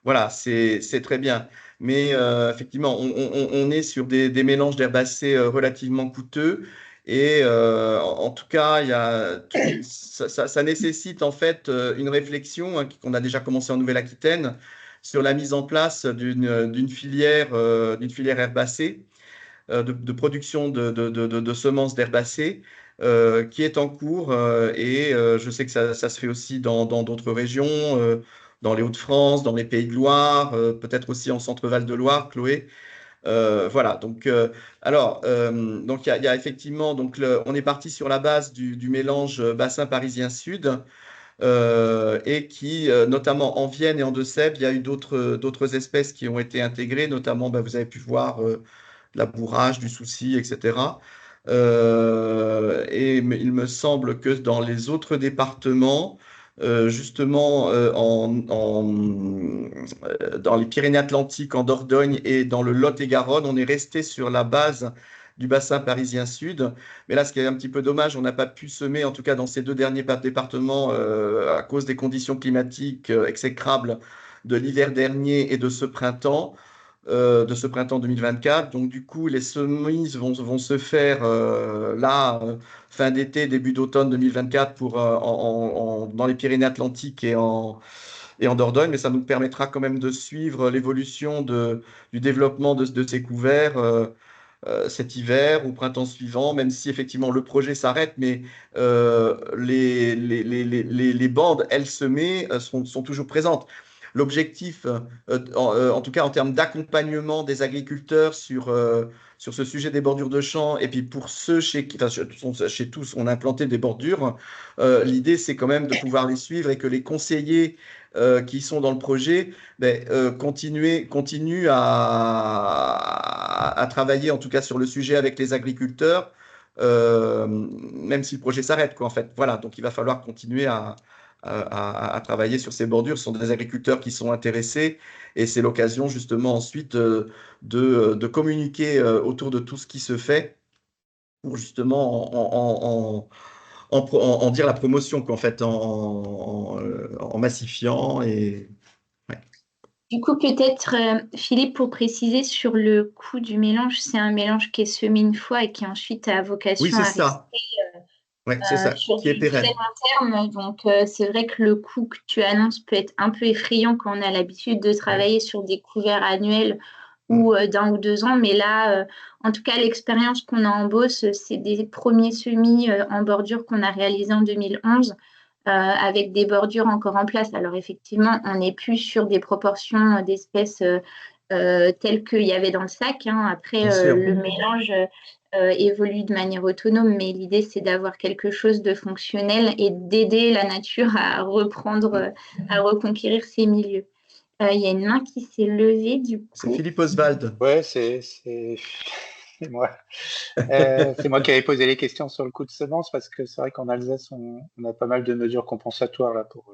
voilà, c'est très bien. Mais effectivement, on est sur des mélanges d'herbacées relativement coûteux. Et en tout cas, ça nécessite en fait une réflexion qu'on a déjà commencé en Nouvelle-Aquitaine sur la mise en place d'une filière herbacée, de production de semences d'herbacées, qui est en cours. Et je sais que ça se fait aussi dans d'autres régions, dans les Hauts-de-France, dans les Pays de Loire, peut-être aussi en Centre-Val de Loire, Chloé. Voilà, donc il y a effectivement, donc on est parti sur la base du mélange bassin parisien sud, et qui, notamment en Vienne et en Deux-Sèvres, il y a eu d'autres espèces qui ont été intégrées, notamment, bah, vous avez pu voir la bourrage, du souci, etc. Mais il me semble que dans les autres départements, justement dans les Pyrénées-Atlantiques, en Dordogne et dans le Lot-et-Garonne, on est resté sur la base du bassin parisien sud. Mais là, ce qui est un petit peu dommage, on n'a pas pu semer, en tout cas dans ces deux derniers départements, à cause des conditions climatiques exécrables de l'hiver dernier et de ce printemps 2024. Donc, du coup, les semis vont se faire là, fin d'été, début d'automne 2024 dans les Pyrénées-Atlantiques et en Dordogne. Mais ça nous permettra quand même de suivre l'évolution du développement de ces couverts cet hiver ou printemps suivant, même si effectivement le projet s'arrête. Mais les bandes, elles semées, sont toujours présentes. L'objectif, en tout cas en termes d'accompagnement des agriculteurs sur ce sujet des bordures de champs, et puis pour ceux chez tous, on a implanté des bordures, l'idée c'est quand même de pouvoir les suivre et que les conseillers qui sont dans le projet, ben, continuent à travailler en tout cas sur le sujet avec les agriculteurs, même si le projet s'arrête, quoi, en fait. Voilà, donc il va falloir continuer à travailler sur ces bordures. Ce sont des agriculteurs qui sont intéressés et c'est l'occasion justement ensuite de communiquer autour de tout ce qui se fait pour justement en dire la promotion, qu'en fait, en massifiant. Et ouais. Du coup, peut-être, Philippe, pour préciser sur le coût du mélange, c'est un mélange qui est semé une fois et qui ensuite a Oui, vocation c'est à rester ça. Ouais, c'est ça, sur qui est du très pérenne. long terme. Donc, c'est vrai que le coût que tu annonces peut être un peu effrayant quand on a l'habitude de travailler sur des couverts annuels ou d'un ou 2 ans. Mais là, en tout cas, l'expérience qu'on a en Beauce, c'est des premiers semis en bordure qu'on a réalisés en 2011. Avec des bordures encore en place. Alors effectivement, on n'est plus sur des proportions d'espèces telles qu'il y avait dans le sac, hein. Après, Bien sûr. le mélange évolue de manière autonome, mais l'idée, c'est d'avoir quelque chose de fonctionnel et d'aider la nature à reprendre, à reconquérir ses milieux. Il y a une main qui s'est levée, du C'est coup. Philippe Oswald. Ouais, c'est moi. C'est moi qui avais posé les questions sur le coût de semence parce que c'est vrai qu'en Alsace, on a pas mal de mesures compensatoires là pour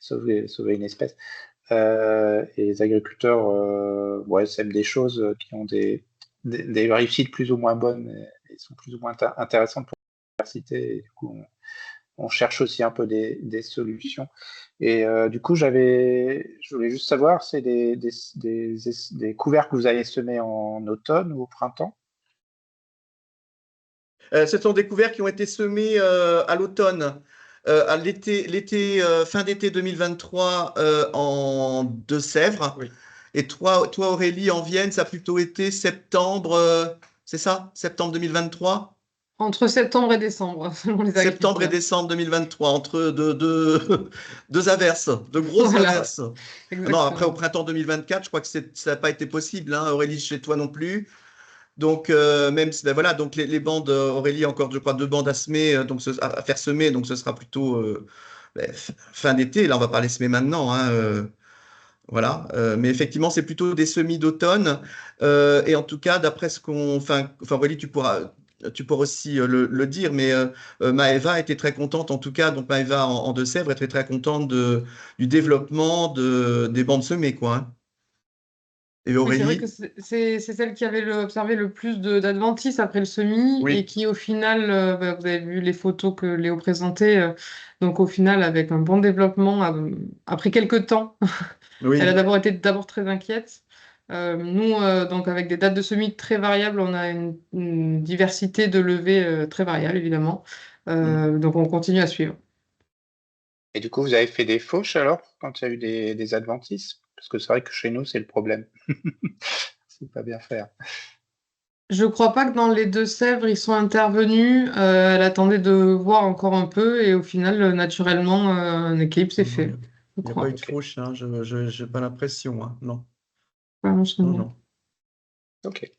sauver une espèce. Et les agriculteurs sèment des choses qui ont des réussites plus ou moins bonnes et sont plus ou moins intéressantes pour la diversité. Et du coup, on cherche aussi un peu des solutions. Et du coup, je voulais juste savoir, c'est des couverts que vous avez semés en automne ou au printemps? Ce sont des couverts qui ont été semés à l'automne, à fin d'été 2023 en Deux-Sèvres. Oui. Et toi, Aurélie, en Vienne, ça a plutôt été septembre, c'est ça? Septembre 2023? Entre septembre et décembre, selon les Septembre et agriculteurs. décembre 2023, entre deux averses, de grosses Voilà, averses. Non, après, au exactement. printemps 2024, je crois que ça n'a pas été possible, hein, Aurélie, chez toi non plus. Donc, même si, ben voilà, donc les bandes, Aurélie, encore, je crois, 2 bandes à semer, à faire semer, donc ce sera plutôt fin d'été. Là, on va pas les semer maintenant, hein, voilà. Mais effectivement, c'est plutôt des semis d'automne. Et en tout cas, d'après ce qu'on, enfin, Aurélie, tu pourras aussi le dire, mais Maëva était très contente, en tout cas, donc Maëva en Deux-Sèvres était très contente du développement des bandes semées, quoi, hein. Et Oui, c'est vrai que Aurélie? c'est celle qui avait observé le plus d'adventices après le semis et Oui, qui, au final, vous avez vu les photos que Léo présentait, donc au final, avec un bon développement, après quelques temps, elle a oui. d'abord très inquiète. Nous, donc avec des dates de semis très variables, on a une diversité de levées très variable, évidemment. Mm. Donc on continue à suivre. Et du coup, vous avez fait des fauches alors, quand il y a eu des adventices? Parce que c'est vrai que chez nous, c'est le problème. C'est pas bien faire. Je crois pas que dans les Deux-Sèvres, ils sont intervenus. Elle attendait de voir encore un peu et au final, naturellement, un équilibre s'est Non, fait, je il n'y a pas eu crois. de Ok, fauche, hein, je n'ai pas l'impression, hein, non. Pas mon Non, souvenir. non. ok,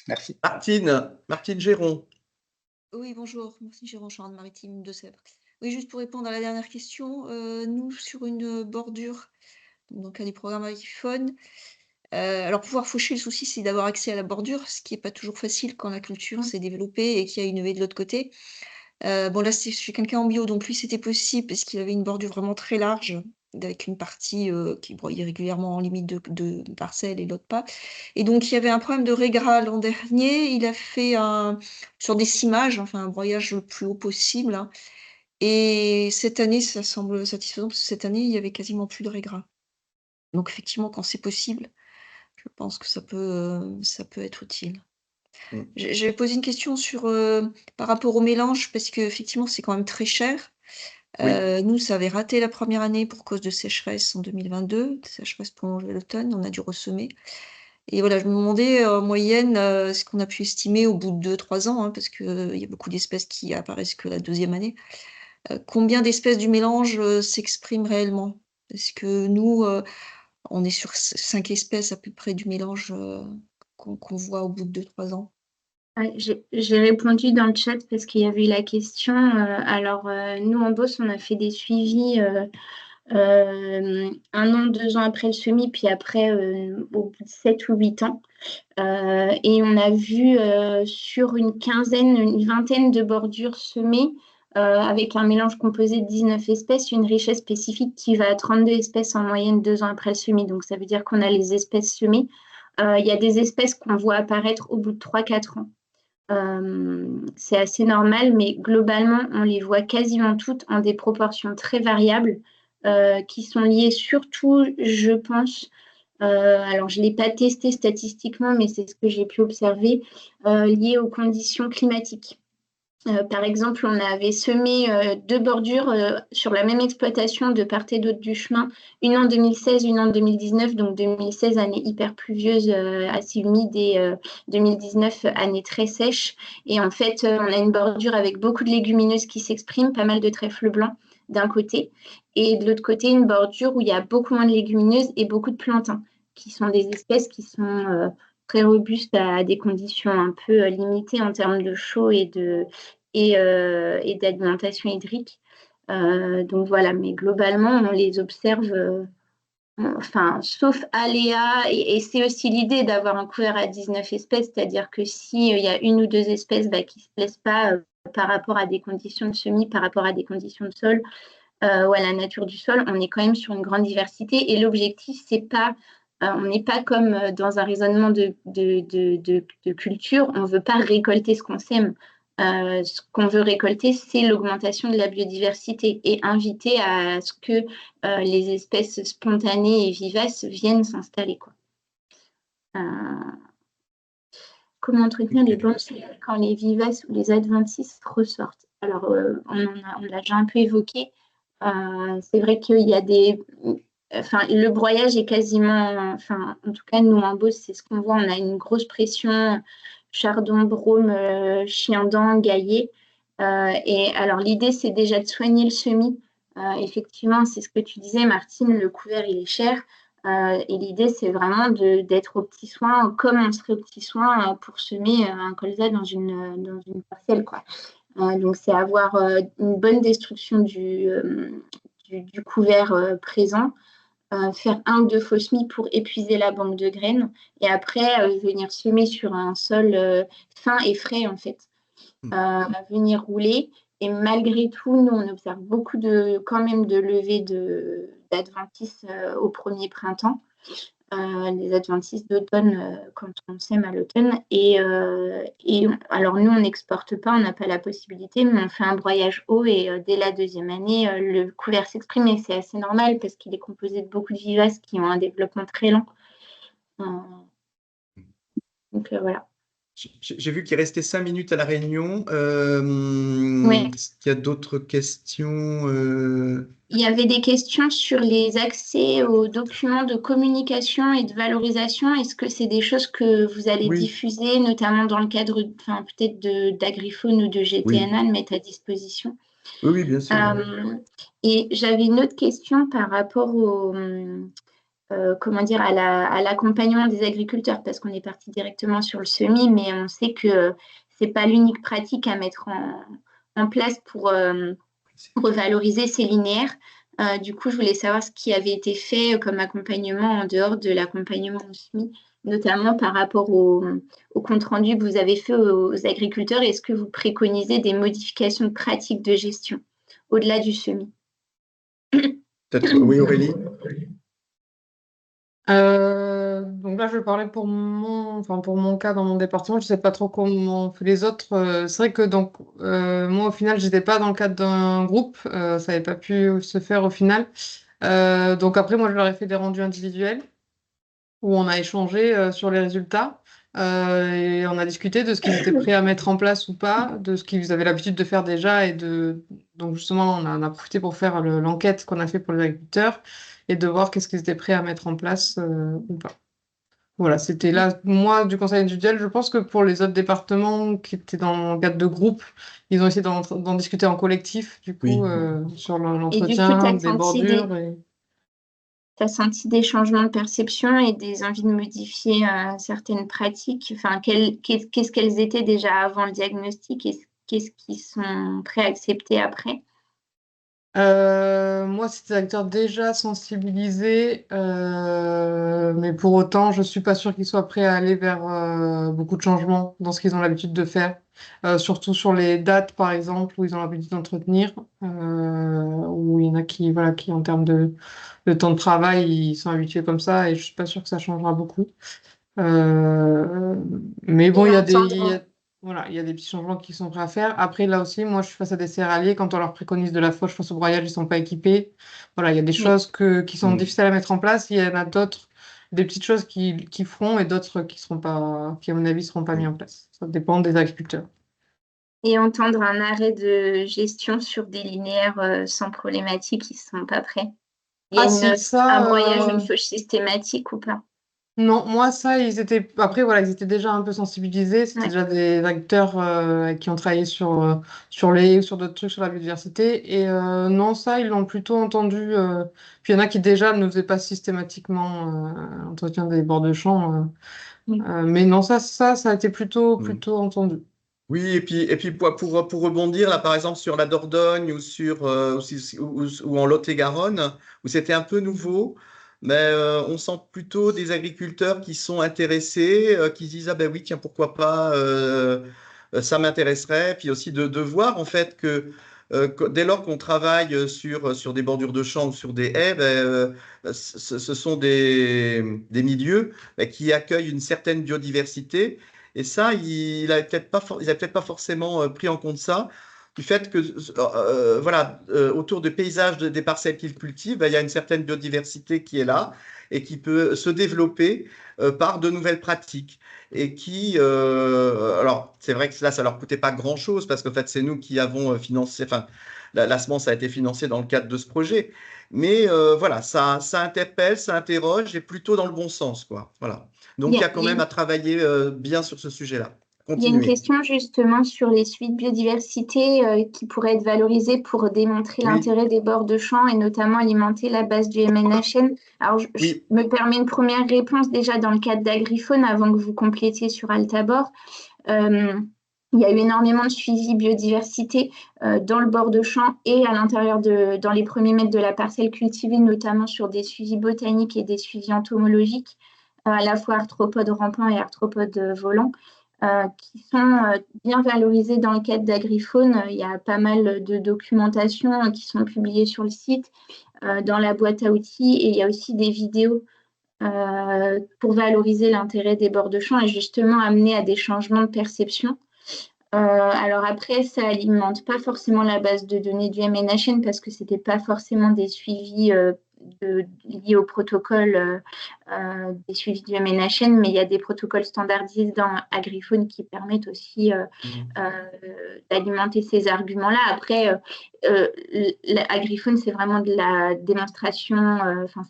merci. Martine Géron. Oui, bonjour, merci Jérôme Charente-Maritime de Sèvres. Oui, juste pour répondre à la dernière question, nous, sur une bordure, donc un des programmes iPhone, alors pouvoir faucher, le souci, c'est d'avoir accès à la bordure, ce qui n'est pas toujours facile quand la culture s'est développée et qu'il y a une haie de l'autre côté. Bon, là, c'est chez quelqu'un en bio, donc lui, c'était possible parce qu'il avait une bordure vraiment très large, avec une partie qui broyait régulièrement en limite de parcelle et l'autre pas. Et donc, il y avait un problème de régras l'an dernier. Il a fait sur des cimages, enfin un broyage le plus haut possible, hein. Et cette année, ça semble satisfaisant parce que cette année, il y avait quasiment plus de régras. Donc, effectivement, quand c'est possible, je pense que ça peut être utile. Mm. J'avais posé une question par rapport au mélange, parce qu'effectivement, c'est quand même très cher. Oui, Nous, ça avait raté la première année pour cause de sécheresse en 2022, sécheresse prolongée à l'automne, on a dû ressemer. Et voilà, je me demandais en moyenne ce qu'on a pu estimer au bout de 2-3 ans, hein, parce qu'il y a beaucoup d'espèces qui apparaissent que la deuxième année. Combien d'espèces du mélange s'expriment réellement? Parce que nous, on est sur 5 espèces à peu près du mélange qu'on voit au bout de 2-3 ans. Ouais, j'ai répondu dans le chat parce qu'il y avait eu la question. Alors, nous, en Beauce, on a fait des suivis 1 an, 2 ans après le semis, puis après, au bout de 7 ou 8 ans. Et on a vu sur une vingtaine de bordures semées, avec un mélange composé de 19 espèces, une richesse spécifique qui va à 32 espèces en moyenne 2 ans après le semis. Donc, ça veut dire qu'on a les espèces semées. Il y a des espèces qu'on voit apparaître au bout de 3-4 ans. C'est assez normal, mais globalement, on les voit quasiment toutes en des proportions très variables, qui sont liées surtout, je pense, alors je ne l'ai pas testé statistiquement, mais c'est ce que j'ai pu observer, liées aux conditions climatiques. Par exemple, on avait semé 2 bordures sur la même exploitation de part et d'autre du chemin, une en 2016, une en 2019. Donc 2016, année hyper pluvieuse, assez humide, et 2019, année très sèche. Et en fait, on a une bordure avec beaucoup de légumineuses qui s'expriment, pas mal de trèfles blancs d'un côté, et de l'autre côté, une bordure où il y a beaucoup moins de légumineuses et beaucoup de plantains, qui sont des espèces qui sont très robustes à des conditions un peu limitées en termes de chaud et d'alimentation hydrique. Donc voilà, mais globalement, on les observe, enfin, sauf aléas, et c'est aussi l'idée d'avoir un couvert à 19 espèces, c'est-à-dire que s'il y a une ou deux espèces qui ne se plaisent pas par rapport à des conditions de semis, par rapport à des conditions de sol, ou à la nature du sol, on est quand même sur une grande diversité, et l'objectif, c'est pas on n'est pas comme dans un raisonnement de culture, on ne veut pas récolter ce qu'on sème. Ce qu'on veut récolter, c'est l'augmentation de la biodiversité et inviter à ce que les espèces spontanées et vivaces viennent s'installer, quoi. Comment entretenir les bandes quand les vivaces ou les adventices ressortent? Alors, on l'a déjà un peu évoqué. C'est vrai qu'il y a enfin, le broyage est quasiment, enfin, en tout cas, nous, en Beauce, c'est ce qu'on voit. On a une grosse pression, chardon, brome, chiendent, gaillet. Et alors, l'idée, c'est déjà de soigner le semis. Effectivement, c'est ce que tu disais, Martine, le couvert, il est cher. Et l'idée, c'est vraiment d'être aux petits soins, comme on serait aux petits soins pour semer un colza dans une parcelle, quoi. Donc, c'est avoir une bonne destruction du couvert présent, faire 1 ou 2 faux semis pour épuiser la banque de graines et après venir semer sur un sol fin et frais en fait. Venir rouler. Et malgré tout, nous, on observe beaucoup quand même de levées d'adventices au premier printemps. Les adventices d'automne quand on sème à l'automne. Alors, nous, on n'exporte pas, on n'a pas la possibilité, mais on fait un broyage haut et dès la 2e année, le couvert s'exprime et c'est assez normal parce qu'il est composé de beaucoup de vivaces qui ont un développement très lent. Donc, voilà. J'ai vu qu'il restait 5 minutes à la réunion. Ouais. Est-ce qu'il y a d'autres questions Il y avait des questions sur les accès aux documents de communication et de valorisation. Est-ce que c'est des choses que vous allez Oui. diffuser, notamment dans le cadre peut-être d'Agriphone ou de GTNA, le mettre à disposition? Oui, bien sûr. Et j'avais une autre question par rapport à l'accompagnement des agriculteurs, parce qu'on est parti directement sur le semis, mais on sait que ce n'est pas l'unique pratique à mettre en place pour revaloriser ces linéaires. Du coup, je voulais savoir ce qui avait été fait comme accompagnement en dehors de l'accompagnement au semis, notamment par rapport au compte-rendu que vous avez fait aux agriculteurs. Est-ce que vous préconisez des modifications de pratiques de gestion au-delà du semis? Peut-être, oui, Aurélie. Donc là, je vais parler pour mon cas dans mon département. Je sais pas trop comment on fait les autres. C'est vrai que moi, au final, j'étais pas dans le cadre d'un groupe. Ça n'avait pas pu se faire au final. Donc après, moi, je leur ai fait des rendus individuels où on a échangé sur les résultats et on a discuté de ce qu'ils étaient prêts à mettre en place ou pas, de ce qu'ils avaient l'habitude de faire déjà donc justement, on a profité pour faire l'enquête qu'on a fait pour les agriculteurs et de voir qu'est-ce qu'ils étaient prêts à mettre en place ou pas. Voilà, c'était là, moi, du conseil individuel. Je pense que pour les autres départements qui étaient dans le cadre de groupe, ils ont essayé d'en discuter en collectif, du coup, sur l'entretien, des bordures. Tu as senti des changements de perception et des envies de modifier certaines pratiques? Qu'est-ce qu'elles étaient déjà avant le diagnostic et qu'est-ce qu'ils sont prêts à accepter après? Moi, c'est des acteurs déjà sensibilisés, mais pour autant, je ne suis pas sûre qu'ils soient prêts à aller vers beaucoup de changements dans ce qu'ils ont l'habitude de faire, surtout sur les dates, par exemple, où ils ont l'habitude d'entretenir, où il y en a qui en termes de temps de travail, ils sont habitués comme ça, et je ne suis pas sûre que ça changera beaucoup. Mais bon, il y a des petits changements qui sont prêts à faire. Après, là aussi, moi, je suis face à des céréaliers. Quand on leur préconise de la fauche face au broyage, ils ne sont pas équipés. Voilà, il y a des choses qui sont difficiles à mettre en place. Il y en a d'autres, des petites choses qui feront et d'autres qui seront pas, qui, à mon avis, ne seront pas mis en place. Ça dépend des agriculteurs. Et entendre un arrêt de gestion sur des linéaires sans problématique, ils ne sont pas prêts. Il y a un broyage, une fauche systématique ou pas? Non, moi, ça, après, voilà, ils étaient déjà un peu sensibilisés. C'était déjà des acteurs qui ont travaillé sur d'autres trucs, sur la biodiversité. Et non, ça, ils l'ont plutôt entendu. Puis il y en a qui déjà ne faisaient pas systématiquement l'entretien des bords de champ. Mais non, ça a été plutôt entendu. Oui, et puis pour rebondir, là, par exemple, sur la Dordogne ou en Lot-et-Garonne, où c'était un peu nouveau, mais on sent plutôt des agriculteurs qui sont intéressés, qui se disent, ah ben oui, tiens, pourquoi pas, ça m'intéresserait. Puis aussi de voir, en fait, que dès lors qu'on travaille sur des bordures de champs ou sur des haies, ce sont des milieux qui accueillent une certaine biodiversité. Et ça, ils n'avaient peut-être pas forcément pris en compte ça, du fait que, autour des paysages des parcelles qu'ils cultivent, il y a une certaine biodiversité qui est là et qui peut se développer par de nouvelles pratiques. Et alors, c'est vrai que là, ça leur coûtait pas grand-chose parce qu'en fait, c'est nous qui avons financé, enfin, la semence a été financée dans le cadre de ce projet. Mais voilà, ça interpelle, ça interroge et plutôt dans le bon sens, quoi. Voilà. Donc, il y a quand même à travailler bien sur ce sujet-là. Il y a une question justement sur les suites biodiversité qui pourraient être valorisées pour démontrer l'intérêt des bords de champs et notamment alimenter la base du MNHN. Alors, je me permets une première réponse déjà dans le cadre d'Agriphone avant que vous complétiez sur Altabor. Il y a eu énormément de suivi biodiversité dans le bord de champ et à l'intérieur dans les premiers mètres de la parcelle cultivée, notamment sur des suivis botaniques et des suivis entomologiques, à la fois arthropodes rampants et arthropodes volants, qui sont bien valorisés dans le cadre d'Agrifaune. Il y a pas mal de documentation qui sont publiées sur le site, dans la boîte à outils, et il y a aussi des vidéos pour valoriser l'intérêt des bords de champ et justement amener à des changements de perception. Alors après, ça alimente pas forcément la base de données du MNHN parce que c'était pas forcément des suivis liés au protocole des suivis du MNHN, mais il y a des protocoles standardisés dans Agrifaune qui permettent aussi d'alimenter ces arguments-là. Après, Agrifaune, c'est vraiment de la démonstration,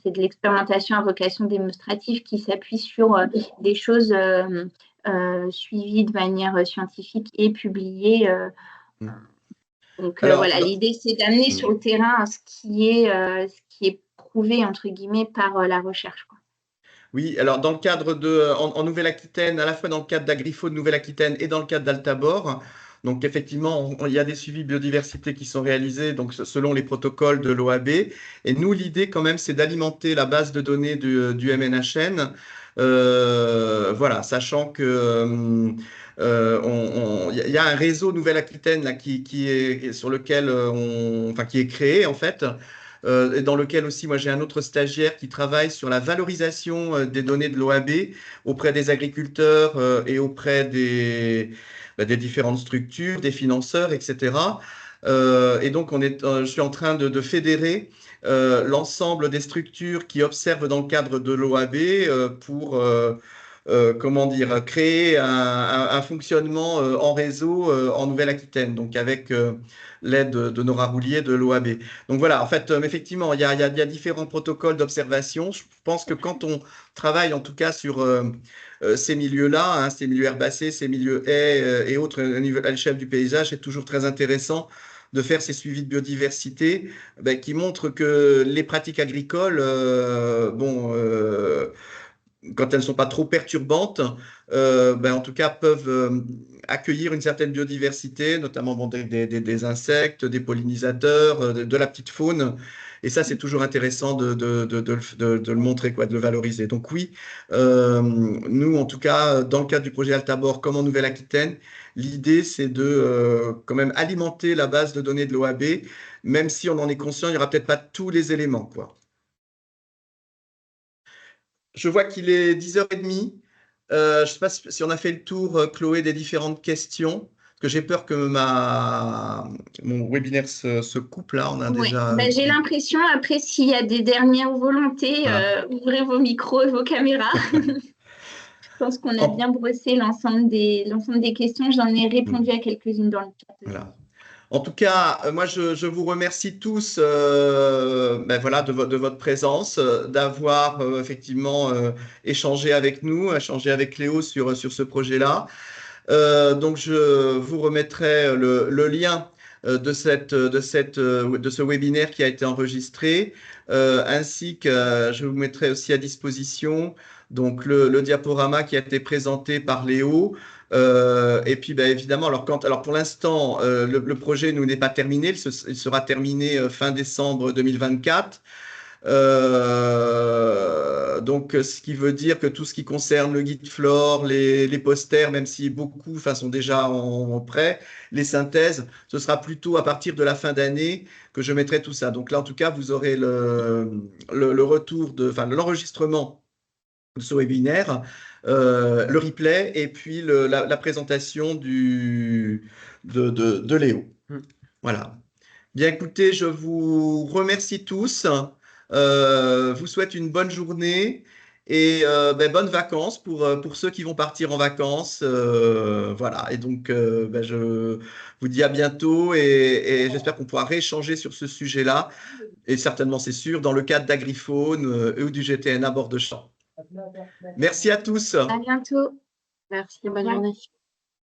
c'est de l'expérimentation à vocation démonstrative qui s'appuie sur des choses suivi de manière scientifique et publié. Donc Alors, voilà, l'idée c'est d'amener sur le terrain ce qui est prouvé entre guillemets par la recherche, quoi. Oui, alors dans le cadre en Nouvelle-Aquitaine, à la fois dans le cadre d'Agrifaune Nouvelle-Aquitaine et dans le cadre d'Altabor, donc effectivement, il y a des suivis biodiversité qui sont réalisés donc selon les protocoles de l'OAB. Et nous, l'idée quand même, c'est d'alimenter la base de données du MNHN. Voilà, sachant que il y a un réseau Nouvelle-Aquitaine là qui est sur lequel qui est créé en fait. Et dans lequel aussi, moi, j'ai un autre stagiaire qui travaille sur la valorisation des données de l'OAB auprès des agriculteurs et auprès des différentes structures, des financeurs, etc. Et donc, je suis en train de fédérer l'ensemble des structures qui observent dans le cadre de l'OAB pour comment dire, créer un fonctionnement en réseau en Nouvelle-Aquitaine, donc avec l'aide de Nora Roulier de l'OAB. Donc voilà, en fait, effectivement, il y a différents protocoles d'observation. Je pense que quand on travaille en tout cas sur ces milieux-là, ces milieux herbacés, ces milieux haies et autres à l'échelle du paysage, c'est toujours très intéressant de faire ces suivis de biodiversité qui montrent que les pratiques agricoles, quand elles ne sont pas trop perturbantes, en tout cas peuvent accueillir une certaine biodiversité, notamment des insectes, des pollinisateurs, de la petite faune. Et ça, c'est toujours intéressant de le montrer, quoi, de le valoriser. Donc oui, nous, en tout cas, dans le cadre du projet Altabor, comme en Nouvelle-Aquitaine, l'idée, c'est de quand même alimenter la base de données de l'OAB, même si on en est conscient, il n'y aura peut-être pas tous les éléments, quoi. Je vois qu'il est 10h30. Je ne sais pas si on a fait le tour, Chloé, des différentes questions. Parce que j'ai peur que mon webinaire se coupe là. On a Ouais. déjà. J'ai l'impression, après, s'il y a des dernières volontés, Voilà. ouvrez vos micros et vos caméras. Je pense qu'on a bien brossé l'ensemble des questions. J'en ai répondu à quelques-unes dans le chat. Voilà. En tout cas, moi, je vous remercie tous voilà, de votre présence, d'avoir effectivement échangé avec nous, échangé avec Léo sur ce projet-là. Donc, je vous remettrai le lien de ce webinaire qui a été enregistré, ainsi que je vous mettrai aussi à disposition donc le diaporama qui a été présenté par Léo. Et puis, évidemment, alors pour l'instant, le projet nous n'est pas terminé. Il sera terminé fin décembre 2024. Donc, ce qui veut dire que tout ce qui concerne le guide Flore, les posters, même si beaucoup sont déjà en prêt, les synthèses, ce sera plutôt à partir de la fin d'année que je mettrai tout ça. Donc là, en tout cas, vous aurez le retour l'enregistrement de ce webinaire, le replay et puis la présentation de Léo. Voilà. Bien, écoutez, je vous remercie tous. Vous souhaite une bonne journée et bonnes vacances pour ceux qui vont partir en vacances. Voilà. Et donc, je vous dis à bientôt et j'espère qu'on pourra rééchanger sur ce sujet-là. Et certainement, c'est sûr, dans le cadre d'Agrifaune ou du GTN à bord de champ. Merci à tous. À bientôt. Merci, bonne journée.